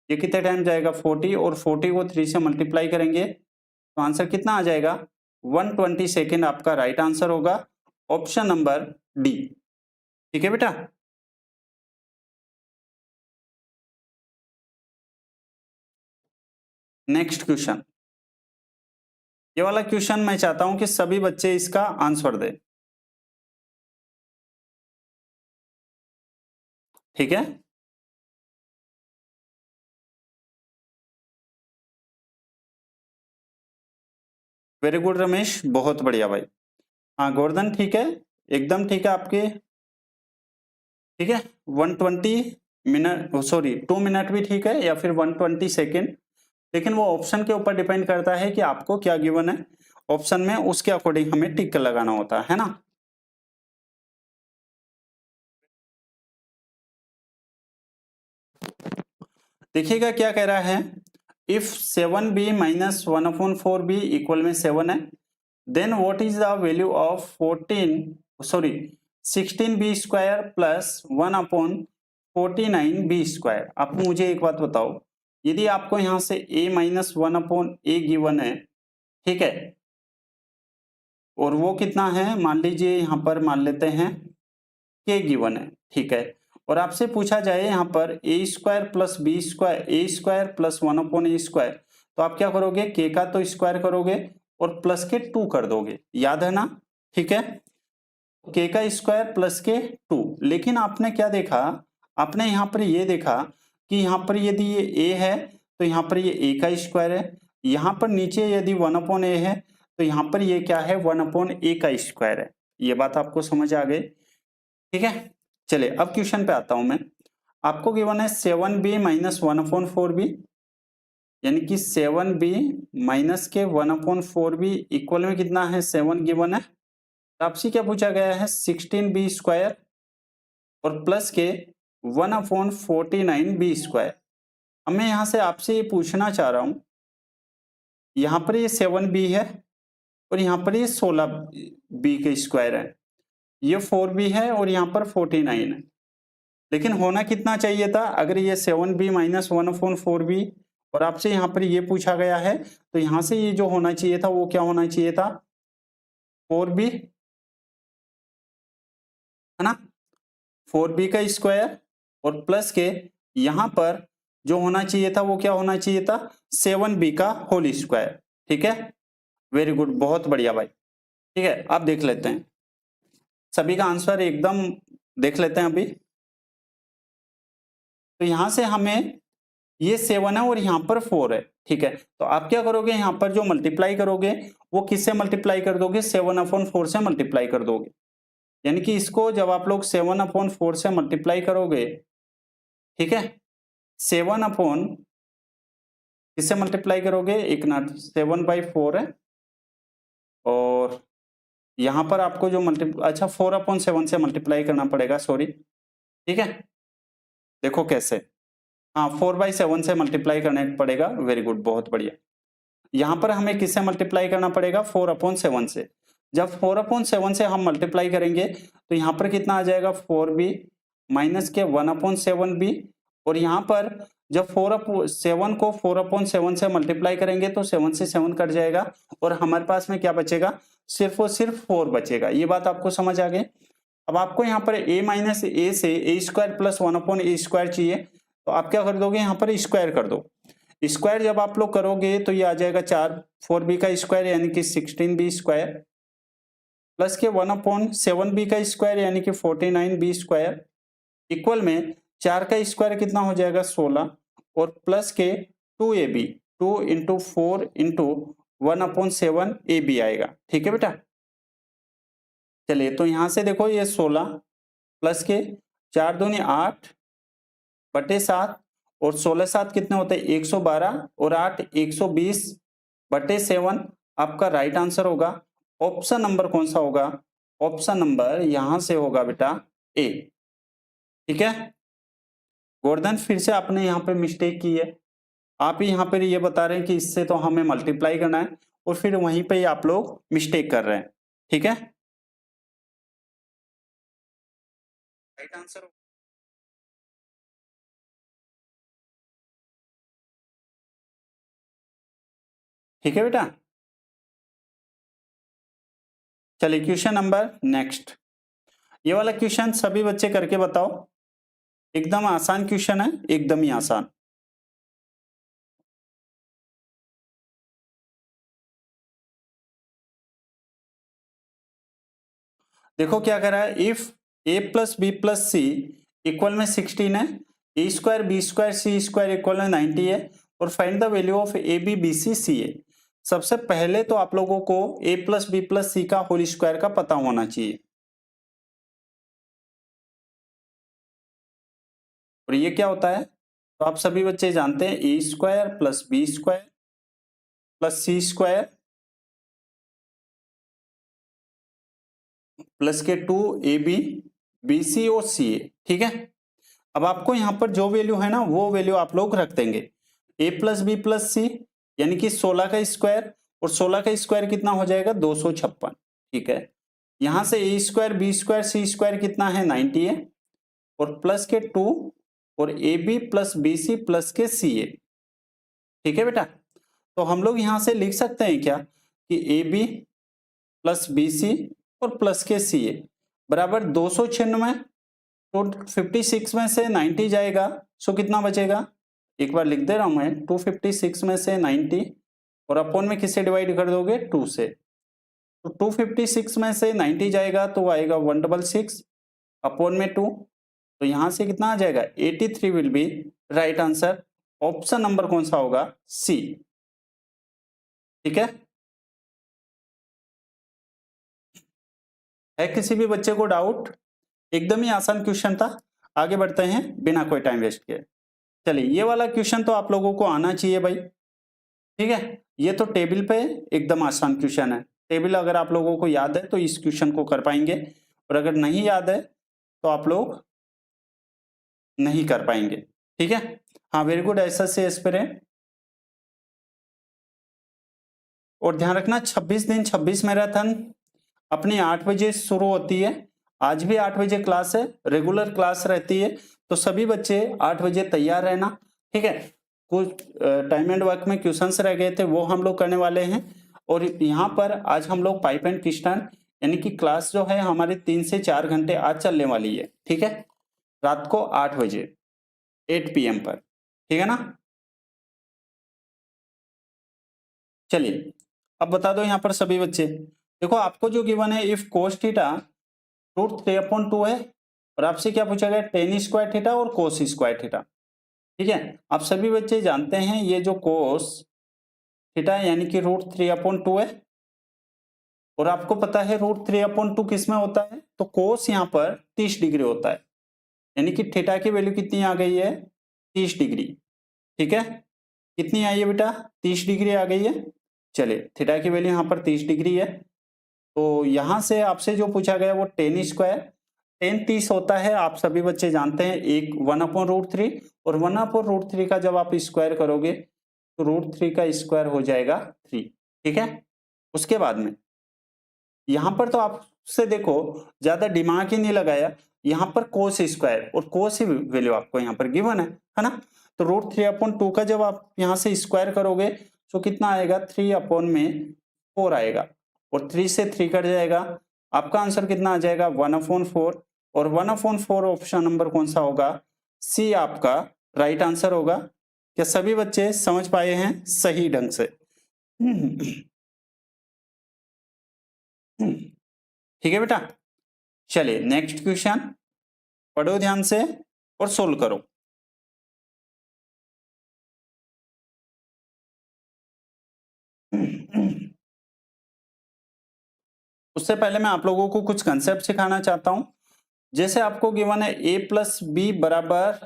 ये कितने टाइम जाएगा 40, और 40 को 3 से मल्टीप्लाई करेंगे तो आंसर कितना आ जाएगा 120 सेकेंड। आपका राइट आंसर होगा ऑप्शन नंबर डी। ठीक है बेटा। नेक्स्ट क्वेश्चन, ये वाला क्वेश्चन मैं चाहता हूं कि सभी बच्चे इसका आंसर दें, ठीक है। वेरी गुड रमेश, बहुत बढ़िया भाई। हाँ गोवर्धन ठीक है, एकदम ठीक है आपके, ठीक है। 120 मिनट, सॉरी 2 मिनट भी ठीक है, या फिर 120 सेकेंड, लेकिन वो ऑप्शन के ऊपर डिपेंड करता है कि आपको क्या गिवन है ऑप्शन में, उसके अकॉर्डिंग हमें टिक लगाना होता है ना। देखिएगा क्या कह रहा है, if 7b minus 1/4b equal में 7 है, then what is the value of 16b square plus 1/49b square. आप मुझे एक बात बताओ, यदि आपको यहां से a माइनस 1/a गिवन है, ठीक है, और वो कितना है, मान लीजिए यहां पर मान लेते हैं k गिवन है, ठीक है, और आपसे पूछा जाए यहाँ पर ए स्क्वायर प्लस बी स्क्वायर, ए स्क्वायर प्लस 1/a स्क्वायर, तो आप क्या करोगे, k का तो स्क्वायर करोगे और प्लस के 2 कर दोगे, याद है ना, ठीक है, k का स्क्वायर प्लस के 2। लेकिन आपने क्या देखा, आपने यहाँ पर ये देखा कि यहाँ पर यदि ये a है तो यहाँ पर ये a का स्क्वायर है, यहाँ पर नीचे यदि 1/a है तो यहाँ पर ये क्या है 1/a का स्क्वायर है। ये बात आपको समझ आ गई, ठीक है। चलिए अब क्वेश्चन पे आता हूं मैं। आपको गिवन है 7b माइनस 1/4b, यानी कि 7b माइनस के 1/4b इक्वल में कितना है 7 गिवन है। आपसे क्या पूछा गया है 16b स्क्वायर और प्लस के 1/49b स्क्वायर। अब मैं यहां से आपसे ये पूछना चाह रहा हूं, यहां पर ये 7b है और यहां पर ये 16b के स्क्वायर है, ये 4b है और यहाँ पर 49 है, लेकिन होना कितना चाहिए था, अगर ये 7b माइनस 1/4b और आपसे यहाँ पर ये पूछा गया है तो यहाँ से ये जो होना चाहिए था वो क्या होना चाहिए था 4b, है ना, 4b का स्क्वायर और प्लस के यहाँ पर जो होना चाहिए था वो क्या होना चाहिए था 7b का होल स्क्वायर, ठीक है। वेरी गुड, बहुत बढ़िया भाई, ठीक है। अब देख लेते हैं सभी का आंसर, एकदम देख लेते हैं अभी। तो यहां से हमें ये 7 है और यहाँ पर 4 है, ठीक है, तो आप क्या करोगे, यहाँ पर जो मल्टीप्लाई करोगे वो किससे मल्टीप्लाई कर दोगे 7/4 से मल्टीप्लाई कर दोगे, यानी कि इसको जब आप लोग 7/4 से मल्टीप्लाई करोगे, ठीक है, 7 अपॉन किससे मल्टीप्लाई करोगे, एक ना 7/4 है, और यहाँ पर आपको जो अच्छा 4/7 से मल्टीप्लाई करना पड़ेगा, सॉरी, ठीक है, देखो कैसे, हाँ 4/7 से मल्टीप्लाई करना पड़ेगा, वेरी गुड, बहुत बढ़िया। यहाँ पर हमें किससे मल्टीप्लाई करना पड़ेगा 4/7 से, जब 4/7 से हम मल्टीप्लाई करेंगे तो यहाँ पर कितना आ जाएगा 4b माइनस के 1/7b, और यहाँ पर जब 7 को 4/7 से मल्टीप्लाई करेंगे तो 7 से 7 कट जाएगा और हमारे पास में क्या बचेगा, सिर्फ और सिर्फ 4 बचेगा। ये बात आपको समझ आ गई। अब आपको यहाँ पर a माइनस ए से ए स्क्वायर प्लस 1/a स्क्वायर चाहिए, तो आप क्या कर दोगे, यहाँ पर स्क्वायर कर दो, स्क्वायर जब आप लोग करोगे तो ये आ जाएगा 4b का स्क्वायर यानी कि 16b स्क्वायर प्लस के 1/7b का स्क्वायर यानी कि 49b स्क्वायर इक्वल में 4 का स्क्वायर कितना हो जाएगा 16 और प्लस के 2ab, 2 इंटू 4 इंटू 1/7ab आएगा, ठीक है बेटा। चलिए तो यहां से देखो ये 16 प्लस के 4 दूनी 8 बटे 7 और 16 7 कितने होते हैं 112 और 8 120/7 आपका राइट आंसर होगा। ऑप्शन नंबर कौन सा होगा? ऑप्शन नंबर यहां से होगा बेटा ए। ठीक है गोवर्धन, फिर से आपने यहाँ पे मिस्टेक की है। आप ही यहाँ पर ये बता रहे हैं कि इससे तो हमें मल्टीप्लाई करना है और फिर वहीं पे ही आप लोग मिस्टेक कर रहे हैं। ठीक है राइट आंसर। ठीक है बेटा, चलिए क्वेश्चन नंबर नेक्स्ट। ये वाला क्वेश्चन सभी बच्चे करके बताओ, एकदम आसान क्वेश्चन है, एकदम ही आसान। देखो क्या कर रहा है, if a plus B plus C equal में 16 है, A square B square C square equal में 90 है, और find the value of A B B C C A. सबसे पहले तो आप लोगों को a plus B plus C का होल स्क्वायर का पता होना चाहिए। और ये क्या होता है, तो आप सभी बच्चे जानते हैं A square plus B square plus C square plus के 2ab bc और ca। ठीक है, अब आपको यहां पर जो वैल्यू है ना वो वैल्यू आप लोग रख देंगे। a प्लस बी प्लस सी यानी कि 16 का स्क्वायर, और 16 का स्क्वायर कितना हो जाएगा 256। ठीक है, यहां से a square B square C square कितना है 90 है, और प्लस के 2 और A B plus B C plus के सी ए। ठीक है बेटा, तो हम लोग यहां से लिख सकते हैं क्या कि A B plus B C और प्लस के सी ए बराबर 296। तो 56 में से 90 जाएगा, सो कितना बचेगा, एक बार लिख दे रहा हूं मैं, 256 में से 90 और अपॉन में किससे डिवाइड कर दोगे 2 से, तो 256 में से 90 जाएगा तो आएगा 166 अपॉन में 2, तो यहां से कितना आ जाएगा 83 will be right answer. Option number कौन सा होगा? सी। ठीक है किसी भी बच्चे को डाउट? एकदम ही आसान क्वेश्चन था। आगे बढ़ते हैं बिना कोई टाइम वेस्ट किए। चलिए ये वाला क्वेश्चन तो आप लोगों को आना चाहिए भाई। ठीक है, ये तो टेबल पे एकदम आसान क्वेश्चन है। टेबल अगर आप लोगों को याद है तो इस क्वेश्चन को कर पाएंगे, और अगर नहीं याद है तो आप लोग नहीं कर पाएंगे। ठीक है, हाँ वेरी गुड, ऐसा से एस्पिरेंट। और ध्यान रखना 26 दिन 26 मैराथन अपनी 8 बजे शुरू होती है। आज भी 8 बजे क्लास है, रेगुलर क्लास रहती है, तो सभी बच्चे 8 बजे तैयार रहना। ठीक है, कुछ टाइम एंड वर्क में क्वेश्चंस रह गए थे वो हम लोग करने वाले हैं। और यहाँ पर आज हम लोग पाइप एंड पिस्टन यानी कि क्लास जो है हमारे 3 से 4 घंटे आज चलने वाली है। ठीक है, रात को 8 बजे 8 PM पर। ठीक है ना, चलिए अब बता दो यहाँ पर सभी बच्चे, देखो आपको जो गिवन है इफ कोस थीटा √3/2 है, और आपसे क्या पूछा गया टेन स्क्वायर थीटा और कोस स्क्वायर थीटा। ठीक है, आप सभी बच्चे जानते हैं ये जो कोस थीटा यानी कि √3/2 है, और आपको पता है √3/2 किस में होता है, तो कोस यहाँ पर 30 डिग्री होता है, यानी कि थीटा की वैल्यू कितनी आ गई है 30 डिग्री। ठीक है, कितनी आई है बेटा 30 डिग्री आ गई है। चलिए थीटा की वैल्यू यहाँ पर 30 डिग्री है, तो यहां से आपसे जो पूछा गया वो टेन स्क्वायर, टेन 30 होता है, आप सभी बच्चे जानते हैं, एक 1/√3, और 1/√3 का जब आप स्क्वायर करोगे तो √3 का स्क्वायर हो जाएगा 3। ठीक है, उसके बाद में यहां पर तो आपसे देखो ज्यादा दिमाग ही नहीं लगाया, यहां पर कोस स्क्वायर और कोस ही वैल्यू आपको यहाँ पर गिवन है ना, तो √3/2 का जब आप यहाँ से स्क्वायर करोगे तो कितना आएगा 3/4 आएगा, और 3 से 3 कट जाएगा, आपका आंसर कितना आ जाएगा 1/4, और 1/4 ऑप्शन नंबर कौन सा होगा? सी आपका राइट आंसर होगा। क्या सभी बच्चे समझ पाए हैं सही ढंग से? ठीक है बेटा, चलिए नेक्स्ट क्वेश्चन पढ़ो ध्यान से और सोल्व करो। उससे पहले मैं आप लोगों को कुछ कंसेप्ट सिखाना चाहता हूं। जैसे आपको गिवन है a प्लस बी बराबर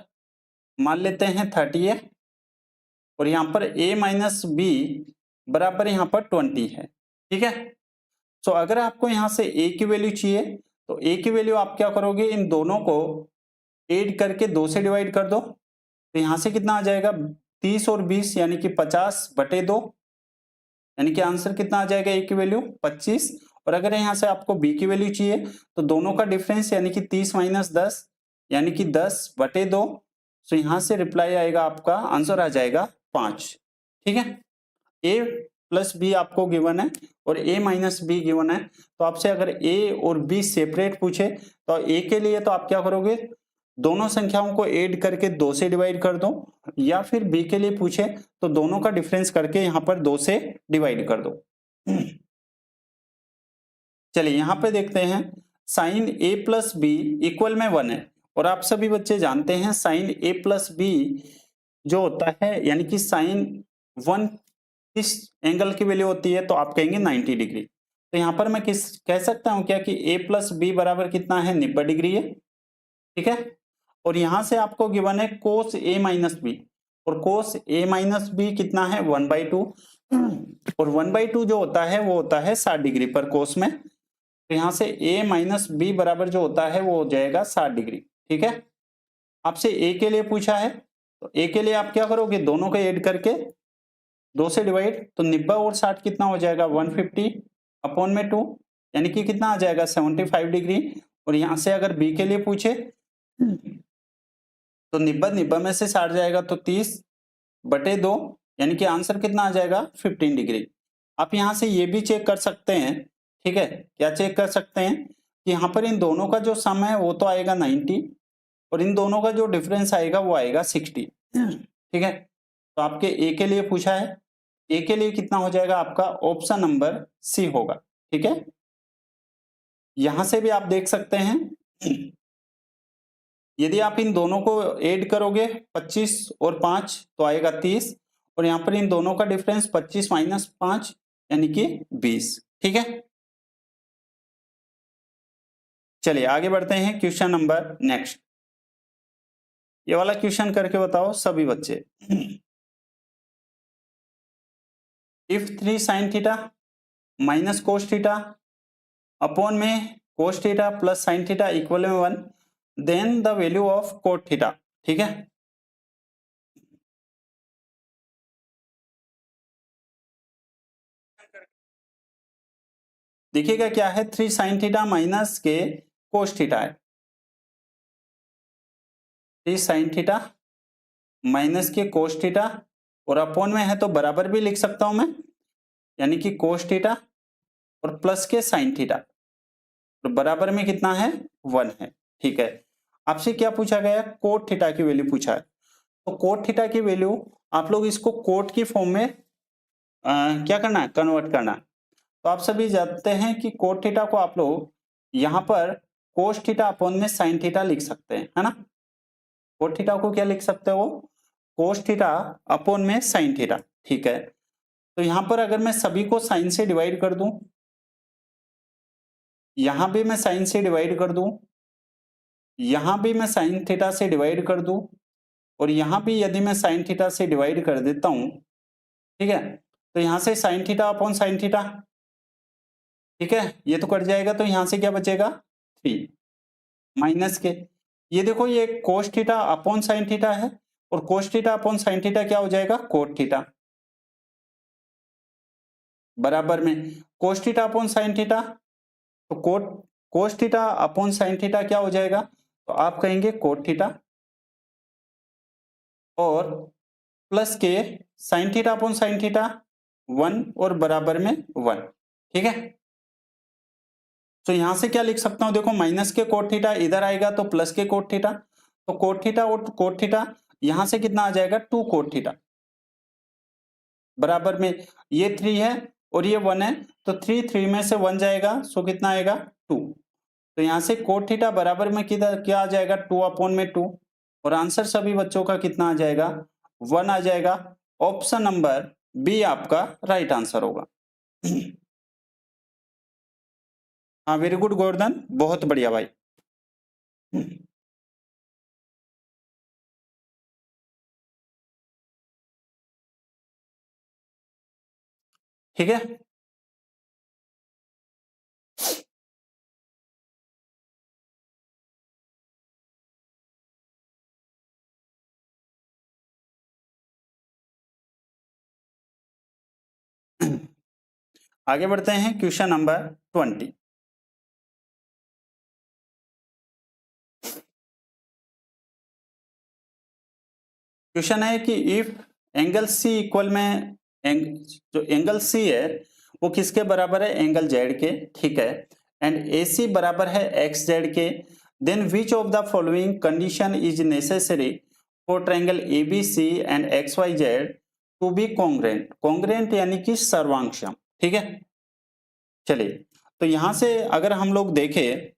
मान लेते हैं 30 है और यहाँ पर a माइनस बी बराबर यहाँ पर 20 है। ठीक है, तो अगर आपको यहाँ से a की वैल्यू चाहिए तो a की वैल्यू आप क्या करोगे, इन दोनों को ऐड करके 2 से डिवाइड कर दो, तो यहाँ से कितना आ जाएगा 30 और 20 यानी कि 50/2, यानी कि आंसर कितना आ जाएगा a की वैल्यू 25। और अगर यहाँ से आपको b की वैल्यू चाहिए तो दोनों का डिफरेंस यानी कि 30 माइनस 10 यानी कि 10/2, तो यहाँ से रिप्लाई आएगा, आपका आंसर आ जाएगा 5। ठीक है, a प्लस बी आपको गिवन है और a माइनस बी गिवन है, तो आपसे अगर a और b सेपरेट पूछे तो a के लिए तो आप क्या करोगे, दोनों संख्याओं को ऐड करके 2 से डिवाइड कर दो, या फिर b के लिए पूछे तो दोनों का डिफरेंस करके यहाँ पर 2 से डिवाइड कर दो। चलिए यहाँ पे देखते हैं, sine a plus B equal में 1 है और आप सभी बच्चे जानते हैं साइन a प्लस बी जो होता है यानी कि साइन 1 किस एंगल की वैल्यू होती है, तो आप कहेंगे 90 डिग्री। तो यहाँ पर मैं किस कह सकता हूँ क्या कि a प्लस बी बराबर कितना है 90 डिग्री है। ठीक है, और यहां से आपको गिवन है कोस a माइनस बी, और कोस a माइनस बी कितना है 1/2, और 1/2 जो होता है वो होता है 60 डिग्री पर कोस में, तो यहां से a माइनस बी बराबर जो होता है वो हो जाएगा 60 डिग्री। ठीक है, आपसे a के लिए पूछा है तो a के लिए आप क्या करोगे, दोनों को ऐड करके 2 से डिवाइड, तो 90 और 60 कितना हो जाएगा 150/2, यानी कि कितना आ जाएगा 75 डिग्री। और यहां से अगर b के लिए पूछे तो 90 में से 60 जाएगा तो 30/2, यानी कि आंसर कितना आ जाएगा 15 डिग्री। आप यहां से ये भी चेक कर सकते हैं। ठीक है, क्या चेक कर सकते हैं कि यहाँ पर इन दोनों का जो सम है वो तो आएगा 90 और इन दोनों का जो डिफरेंस आएगा वो आएगा 60। ठीक है, तो आपके ए के लिए पूछा है, ए के लिए कितना हो जाएगा, आपका ऑप्शन नंबर सी होगा। ठीक है, यहां से भी आप देख सकते हैं, यदि आप इन दोनों को ऐड करोगे 25 और 5 तो आएगा 30, और यहां पर इन दोनों का डिफरेंस 25 माइनस 5 यानी कि 20। ठीक है, चलिए आगे बढ़ते हैं, क्वेश्चन नंबर नेक्स्ट। ये वाला क्वेश्चन करके बताओ सभी बच्चे। If 3 sin theta minus cos theta upon में cos theta plus sine theta equal में 1, then the value of cot theta. ठीक है, देखिएगा क्या है, 3 sin थीटा माइनस के कोस थीटा है, 3 sin थीटा माइनस के कोस थीटा, और अपॉन में है तो बराबर भी लिख सकता हूं मैं, यानी कि कोस थीटा और प्लस के साइन थीटा, तो बराबर में कितना है 1 है। ठीक है, आपसे क्या पूछा गया, कोट थीटा की वैल्यू पूछा है, तो कोट थीटा की वैल्यू आप लोग इसको कोट की फॉर्म में क्या करना है, कन्वर्ट करना है। तो आप सभी जानते हैं कि कोट थीटा को आप लोग यहाँ पर कोस थीटा अपॉन में साइन थीटा लिख सकते हैं, है ना। कोट थीटा को क्या लिख सकते हो, कोस थीटा अपॉन में साइन थीटा। ठीक है, तो यहां पर अगर मैं सभी को साइन से डिवाइड कर दूं, यहां भी मैं साइन से डिवाइड कर दूं, यहां भी मैं साइन थीटा से डिवाइड कर दूं, और यहां भी यदि मैं साइन थीटा से डिवाइड कर देता हूं, ठीक है, तो यहां से sign theta upon sine theta, ठीक है, ये तो कट जाएगा, तो यहां से क्या बचेगा 3 माइनस के, ये देखो ये cos theta upon sine theta है, और cos theta upon sine theta क्या हो जाएगा कोट थीटा, बराबर में cos theta upon sine theta, तो cot cos theta upon sine theta क्या हो जाएगा, तो आप कहेंगे कोट थीटा, और प्लस के sine theta upon sine theta 1 और बराबर में 1। ठीक है, तो यहां से क्या लिख सकता हूं, देखो माइनस के कोट थीटा इधर आएगा तो प्लस के कोट थीटा, तो कोट थीटा और कोट थीटा यहां से कितना आ जाएगा 2 कोट थीटा, बराबर में ये 3 है और ये 1 है, तो 3 में से 1 जाएगा, सो कितना आएगा 2, तो यहां से कोट थीटा बराबर में किधर क्या आ जाएगा 2/2, और आंसर सभी बच्चों का कितना आ जाएगा 1 आ जाएगा। ऑप्शन नंबर बी आपका राइट आंसर होगा। हाँ, वेरी गुड गोवर्धन, बहुत बढ़िया भाई। ठीक है। आगे बढ़ते हैं क्वेश्चन नंबर 20। क्वेश्चन है कि इफ एंगल सी इक्वल में जो एंगल सी है वो किसके बराबर है, एंगल जेड के, ठीक है, एंड ए सी बराबर है एक्स जेड के, then which of the following condition is necessary for triangle A B C and X Y Z to be congruent. Congruent यानी कि सर्वांगसम, ठीक है। चलिए, तो यहां से अगर हम लोग देखें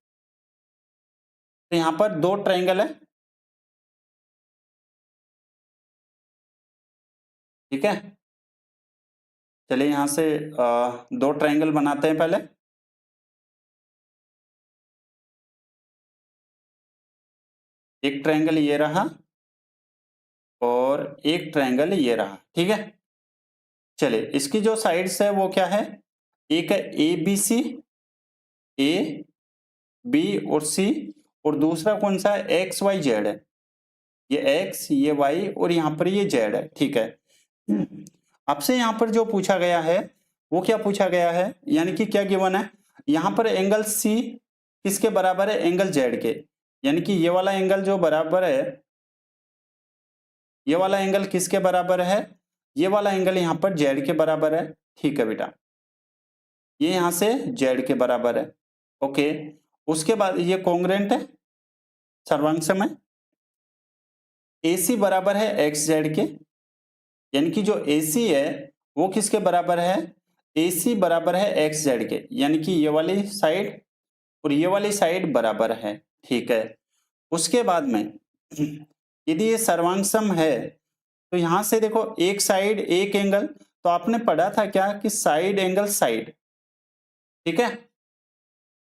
तो यहां पर दो ट्रायंगल है, ठीक है। चलिए यहां से दो ट्रायंगल बनाते हैं पहले। एक ट्रायंगल ये रहा और एक ट्रायंगल ये रहा, ठीक है। चलिए, इसकी जो साइड्स है वो क्या है, एक है ए बी सी, ए बी और सी, और दूसरा कौन सा है, एक्स वाई जेड है। ये एक्स, ये वाई और यहाँ पर ये जेड है, ठीक है। आपसे यहाँ पर जो पूछा गया है वो क्या पूछा गया है, यानी कि क्या गिवन है, यहाँ पर एंगल सी किसके बराबर है, एंगल जेड के, यानी कि ये वाला एंगल जो बराबर है, ये वाला एंगल किसके बराबर है, ये वाला एंगल यहाँ पर जेड के बराबर है, ठीक है बेटा, ये यहां से जेड के बराबर है, ओके। उसके बाद ये कॉन्ग्रेंट है, सर्वांगसम है। AC बराबर है एक्स जेड के, यानी कि जो AC है वो किसके बराबर है, AC बराबर है एक्स जेड के, यानी कि ये वाली साइड और ये वाली साइड बराबर है, ठीक है। उसके बाद में यदि ये सर्वांगसम है तो यहां से देखो एक साइड एक एंगल, तो आपने पढ़ा था क्या कि साइड एंगल साइड, ठीक है,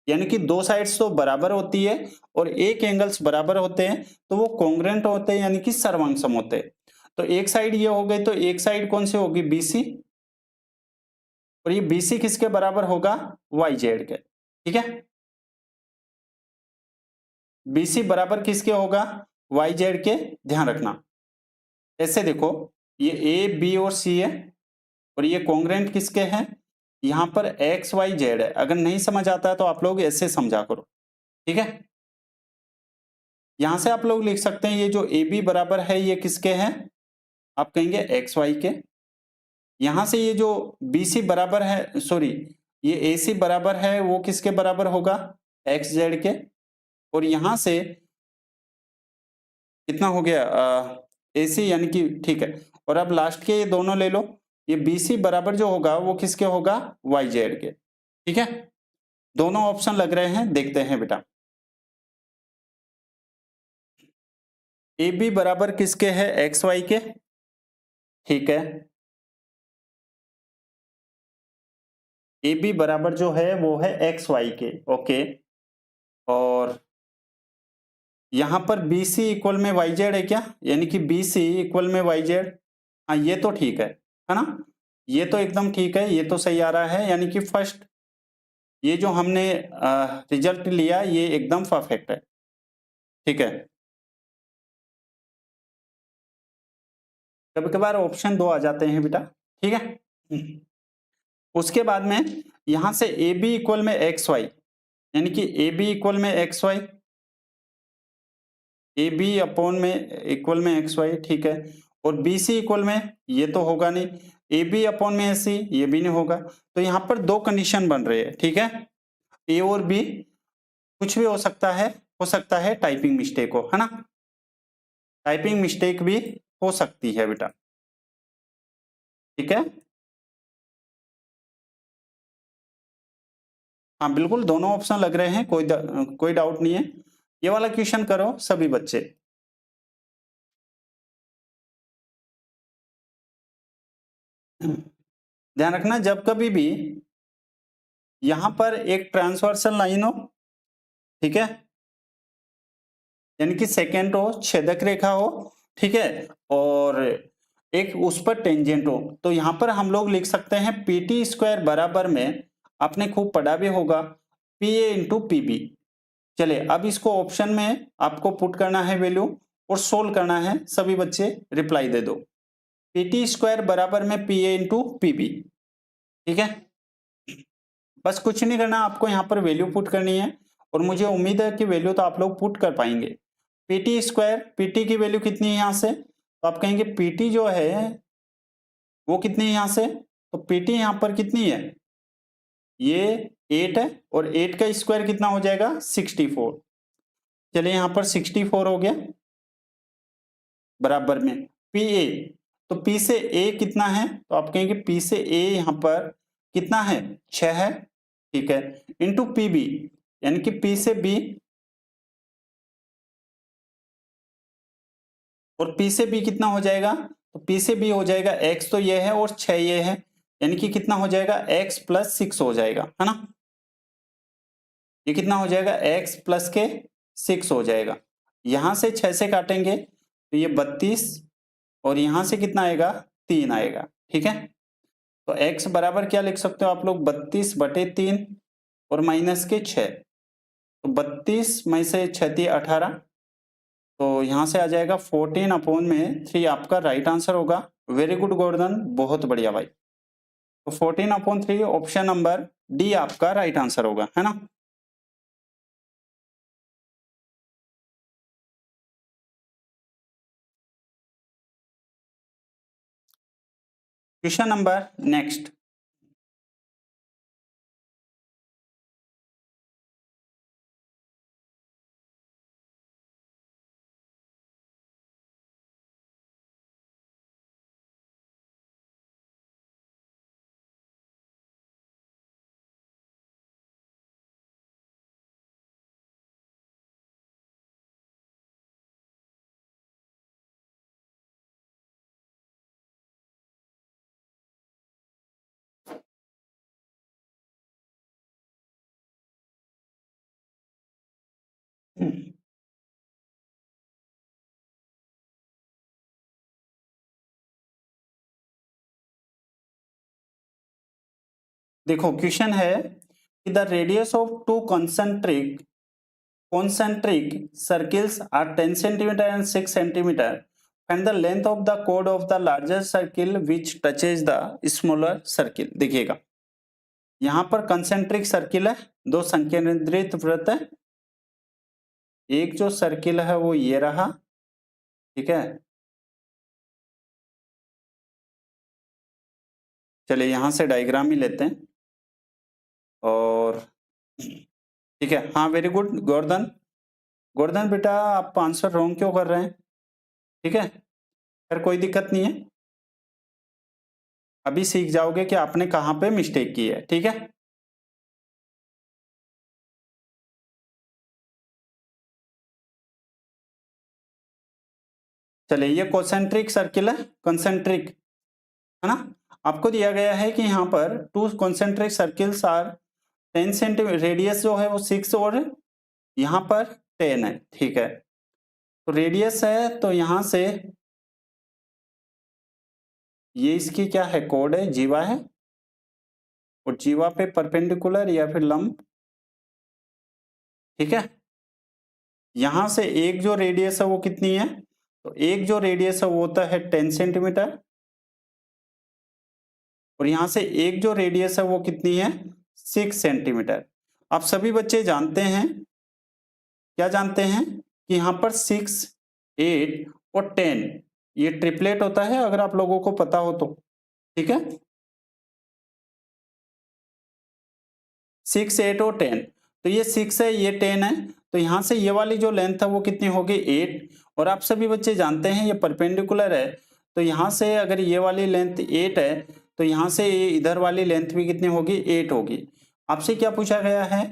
यानी कि दो साइड्स तो बराबर होती है और एक एंगल्स बराबर होते हैं तो वो कॉन्ग्रेंट होते हैं, यानी कि सर्वांगसम होते हैं। तो एक साइड ये हो गई, तो एक साइड कौन सी होगी, BC, और ये BC किसके बराबर होगा, YZ के, ठीक है। BC बराबर किसके होगा, YZ के, ध्यान रखना। ऐसे देखो, ये A B और C है और ये कॉन्ग्रेंट किसके हैं, यहां पर XYZ है। अगर नहीं समझ आता है तो आप लोग ऐसे समझा करो, ठीक है। यहां से आप लोग लिख सकते हैं ये जो AB बराबर है ये किसके हैं, आप कहेंगे XY के। यहां से ये जो BC बराबर है, सॉरी, ये AC बराबर है वो किसके बराबर होगा, XZ के। और यहां से कितना हो गया, AC, यानी कि ठीक है। और अब लास्ट के ये दोनों ले लो, ये BC बराबर जो होगा वो किसके होगा, YZ के, ठीक है। दोनों ऑप्शन लग रहे हैं, देखते हैं बेटा। AB बराबर किसके है, XY के, ठीक है। AB बराबर जो है वो है XY के, ओके। और यहां पर BC इक्वल में YZ है क्या, यानी कि BC इक्वल में YZ, हाँ ये तो ठीक है ना, ये तो एकदम ठीक है, ये तो सही आ रहा है, यानी कि फर्स्ट ये जो हमने रिजल्ट लिया ये एकदम परफेक्ट है, ठीक है। कभी कभार ऑप्शन 2 आ जाते हैं बेटा, ठीक है। उसके बाद में यहां से AB इक्वल में XY, यानी कि AB इक्वल में XY, AB अपॉन में इक्वल में XY, ठीक है। और BC इक्वल में ये तो होगा नहीं, AB अपॉन में AC ये भी नहीं होगा। तो यहाँ पर दो कंडीशन बन रही है, ठीक है। A और B कुछ भी हो सकता है टाइपिंग मिस्टेक हो, है ना, टाइपिंग मिस्टेक भी हो सकती है बेटा, ठीक है। हाँ बिल्कुल, दोनों ऑप्शन लग रहे हैं, कोई डाउट नहीं है। ये वाला क्वेश्चन करो सभी बच्चे। ध्यान रखना, जब कभी भी यहां पर एक ट्रांसवर्सल लाइन हो, ठीक है, यानी कि सेकेंड हो, छेदक रेखा हो, ठीक है, और एक उस पर टेंजेंट हो, तो यहां पर हम लोग लिख सकते हैं पीटी स्क्वायर बराबर में, आपने खूब पढ़ा भी होगा, पी ए इंटू पीबी। चलिए अब इसको ऑप्शन में आपको पुट करना है वैल्यू और सोल्व करना है। सभी बच्चे रिप्लाई दे दो। पीटी स्क्वायर बराबर में पी ए इंटू पीबी। ठीक है, बस कुछ नहीं करना, आपको यहाँ पर वैल्यू पुट करनी है और मुझे उम्मीद है कि वैल्यू तो आप लोग पुट कर पाएंगे। पीटी स्क्वायर, पीटी की वैल्यू कितनी है यहाँ से, तो आप कहेंगे पीटी जो है वो कितनी है यहाँ से, तो पीटी यहाँ पर कितनी है, ये 8 है और 8 का स्क्वायर कितना हो जाएगा 64। चलिए यहाँ पर 64 हो गया बराबर में पी ए, तो पी से ए कितना है, तो आप कहेंगे पी से ए यहाँ पर कितना है 6 है। ठीक है, इंटू पी बी, यानी कि पी से बी, और पी से बी कितना हो जाएगा, तो पी से बी हो जाएगा एक्स, तो ये है और 6 ये है, यानी कि कितना हो जाएगा एक्स प्लस 6 हो जाएगा, है ना। ये कितना हो जाएगा एक्स प्लस के 6 हो जाएगा। यहां से 6 से काटेंगे तो ये 32 और यहां से कितना आएगा 3 आएगा। ठीक है, तो x बराबर क्या लिख सकते हो आप लोग 32/3 और माइनस के 6, तो 32 में से 6 18, तो यहां से आ जाएगा 14/3 आपका राइट आंसर होगा। वेरी गुड गोवर्धन, बहुत बढ़िया भाई। तो 14/3 ऑप्शन नंबर डी आपका राइट आंसर होगा, है ना। Question number next. देखो क्वेश्चन है कि the radius of two concentric circles are 10 centimeter and 6 centimeter and the length of the chord of the larger circle which touches the smaller circle। देखिएगा यहां पर कंसेंट्रिक सर्किल है, दो संकेंद्रित वृत्त है, एक जो सर्किल है वो ये रहा। ठीक है, चलिए यहां से डायग्राम ही लेते हैं और ठीक है। हाँ वेरी गुड गोवर्धन, गोवर्धन बेटा आप आंसर रॉन्ग क्यों कर रहे हैं। ठीक है, फिर कोई दिक्कत नहीं है, अभी सीख जाओगे कि आपने कहां पे मिस्टेक की है। ठीक है, चलिए ये कॉन्सेंट्रिक सर्किल है, कंसेंट्रिक है ना। आपको दिया गया है कि यहाँ पर two concentric circles are 10 centimetre, radius जो है वो 6 और यहाँ पर 10 है। ठीक है, तो रेडियस है तो यहाँ से ये इसकी क्या है कोड है, जीवा है, और जीवा पे परपेंडिकुलर या फिर लंब। ठीक है, यहां से एक जो रेडियस है वो कितनी है, तो एक जो रेडियस है वो होता है 10 सेंटीमीटर, और यहां से एक जो रेडियस है वो कितनी है 6 सेंटीमीटर। आप सभी बच्चे जानते हैं, क्या जानते हैं कि यहाँ पर 6, 8 और 10 ये ट्रिपलेट होता है, अगर आप लोगों को पता हो तो। ठीक है, 6, 8 और 10, तो ये 6 है ये 10 है, तो यहां से ये वाली जो लेंथ है वो कितनी होगी 8, और आप सभी बच्चे जानते हैं ये परपेंडिकुलर है, तो यहां से अगर ये वाली लेंथ 8 है तो यहां से ये इधर वाली लेंथ भी कितनी होगी 8 होगी। आपसे क्या पूछा गया है,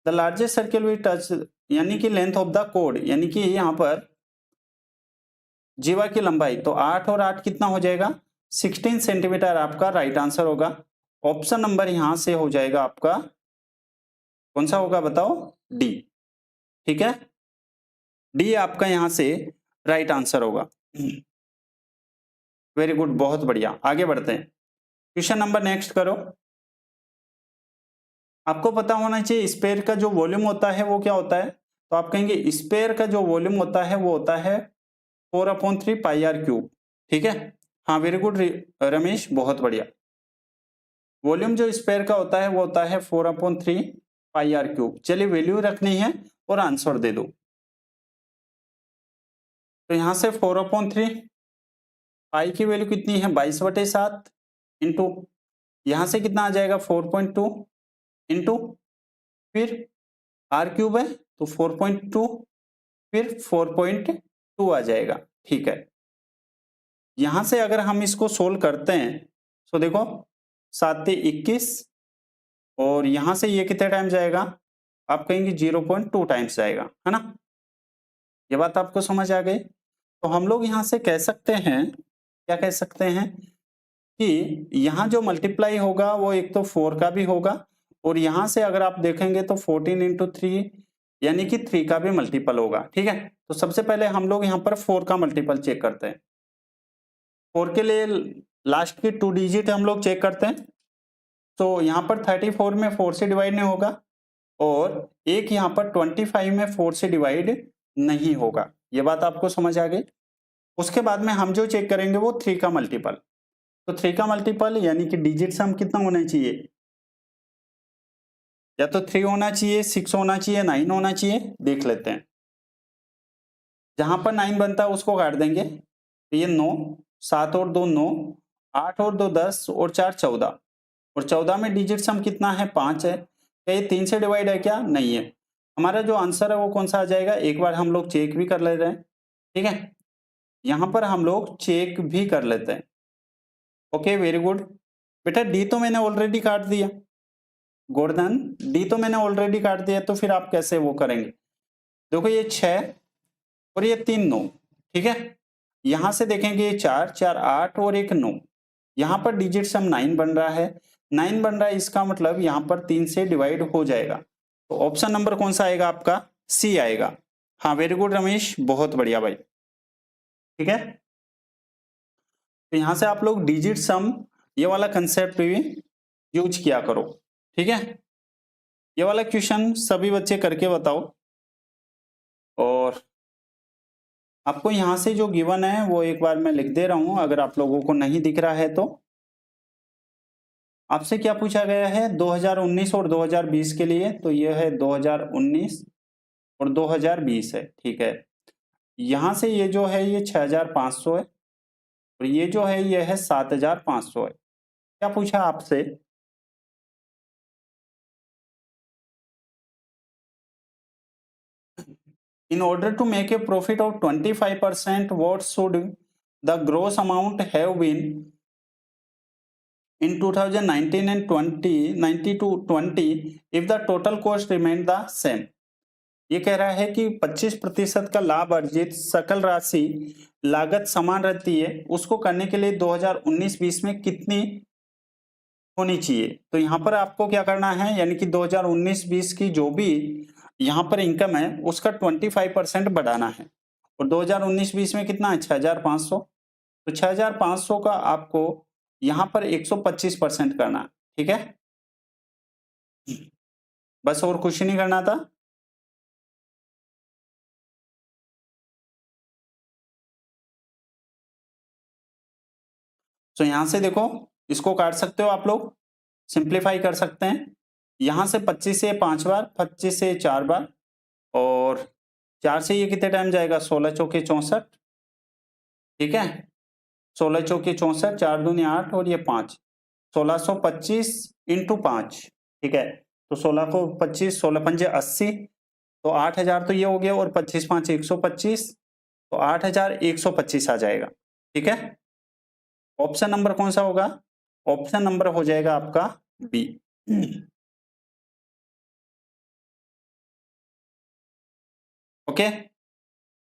the largest circle will touch, यानी कि लेंथ ऑफ द कोड, यानी कि यहाँ पर जीवा की लंबाई, तो 8 और 8 कितना हो जाएगा 16 सेंटीमीटर आपका राइट आंसर होगा। ऑप्शन नंबर यहां से हो जाएगा आपका कौन सा होगा बताओ, डी। ठीक है, डी आपका यहां से राइट आंसर होगा। वेरी गुड, बहुत बढ़िया। आगे बढ़ते हैं, क्वेश्चन नंबर नेक्स्ट करो। आपको पता होना चाहिए स्पेयर का जो वॉल्यूम होता है वो क्या होता है, तो आप कहेंगे स्पेयर का जो वॉल्यूम होता है वो होता है 4/3 पाई आर क्यूब। ठीक है, हाँ वेरी गुड रमेश, बहुत बढ़िया। वॉल्यूम जो स्पेयर का होता है वो होता है 4/3 पाई आर क्यूब। चलिए वैल्यू रखनी है और आंसर दे दो। तो यहां से 4/3 पाई की वैल्यू कितनी है 22/7 इंटू यहां से कितना आ जाएगा 4.2 इंटू फिर आर क्यूब है तो 4.2 फिर 4.2 आ जाएगा। ठीक है, यहां से अगर हम इसको सोल्व करते हैं तो देखो 7×21 और यहां से ये कितने टाइम जाएगा, आप कहेंगे 0.2 टाइम्स जाएगा, है ना। ये बात आपको समझ आ गई। तो हम लोग यहां से कह सकते हैं, क्या कह सकते हैं कि यहाँ जो मल्टीप्लाई होगा वो एक तो 4 का भी होगा और यहां से अगर आप देखेंगे तो 14×3 यानी कि 3 का भी मल्टीपल होगा। ठीक है, तो सबसे पहले हम लोग यहाँ पर 4 का मल्टीपल चेक करते हैं। 4 के लिए लास्ट की 2 डिजिट हम लोग चेक करते हैं। तो यहाँ पर 34 में 4 से डिवाइड नहीं होगा और एक यहाँ पर 25 में 4 से डिवाइड नहीं होगा। ये बात आपको समझ आ गई। उसके बाद में हम जो चेक करेंगे वो 3 का मल्टीपल। तो 3 का मल्टीपल यानी कि डिजिट सम कितना होना चाहिए, या तो 3 होना चाहिए, 6 होना चाहिए, 9 होना चाहिए। देख लेते हैं, जहां पर 9 बनता है उसको काट देंगे तो ये 9, 7 और 2 9, 8 और 2 10 और 4 14 और 14 में डिजिट सम कितना है 5 है। क्या ये 3 से डिवाइड है क्या, नहीं है। हमारा जो आंसर है वो कौन सा आ जाएगा, एक बार हम लोग चेक भी कर ले रहे हैं। ठीक है, यहां पर हम लोग चेक भी कर लेते हैं। ओके वेरी गुड बेटा, डी तो मैंने ऑलरेडी काट दिया, गोवर्धन डी तो मैंने ऑलरेडी काट दिया, तो फिर आप कैसे वो करेंगे। देखो ये 6 और ये 3 9। ठीक है, यहां से देखेंगे ये 4 4 8 और एक 9, यहां पर डिजिट सम 9 बन रहा है। 9 बन रहा है, इसका मतलब यहां पर 3 से डिवाइड हो जाएगा। तो ऑप्शन नंबर कौन सा आएगा आपका, सी आएगा। हाँ वेरी गुड रमेश, बहुत बढ़िया भाई। ठीक है, तो यहां से आप लोग डिजिट सम ये वाला कंसेप्ट भी यूज किया करो। ठीक है, ये वाला क्वेश्चन सभी बच्चे करके बताओ। और आपको यहां से जो गिवन है वो एक बार मैं लिख दे रहा हूं, अगर आप लोगों को नहीं दिख रहा है तो। आपसे क्या पूछा गया है 2019 और 2020 के लिए, तो ये है 2019 और 2020 है। ठीक है, यहां से ये जो है ये 6500 है और ये जो है ये है 7500 है। क्या पूछा आपसे, in order to make a profit of 25%, what should the gross amount have been in 2019 and 2090 to 20 if the total cost remained the same। ये कह रहा है कि 25% का लाभ अर्जित सकल राशि लागत समान रहती है, उसको करने के लिए 2019-20 में कितनी होनी चाहिए। तो यहाँ पर आपको क्या करना है, यानी कि 2019-20 की जो भी यहाँ पर इनकम है उसका 25% बढ़ाना है। और 2019-20 में कितना है 6500, तो 6500 का आपको यहाँ पर 125% करना है। ठीक है, बस और कुछ नहीं करना था। तो यहां से देखो इसको काट सकते हो आप लोग, सिंप्लीफाई कर सकते हैं। यहां से 25 से 5 बार, 25 से 4 बार और 4 से ये कितने टाइम जाएगा 16 चौके 64। ठीक है, 16 चौके 64, 4 दूनी 8 और ये 5, 1625 इंटू 5। ठीक है, तो 16 को 25, 16 पंजे 80, तो 8000 तो ये हो गया और 25 5 125, तो 8125 आ जाएगा। ठीक है, ऑप्शन नंबर कौन सा होगा, ऑप्शन नंबर हो जाएगा आपका बी। ओके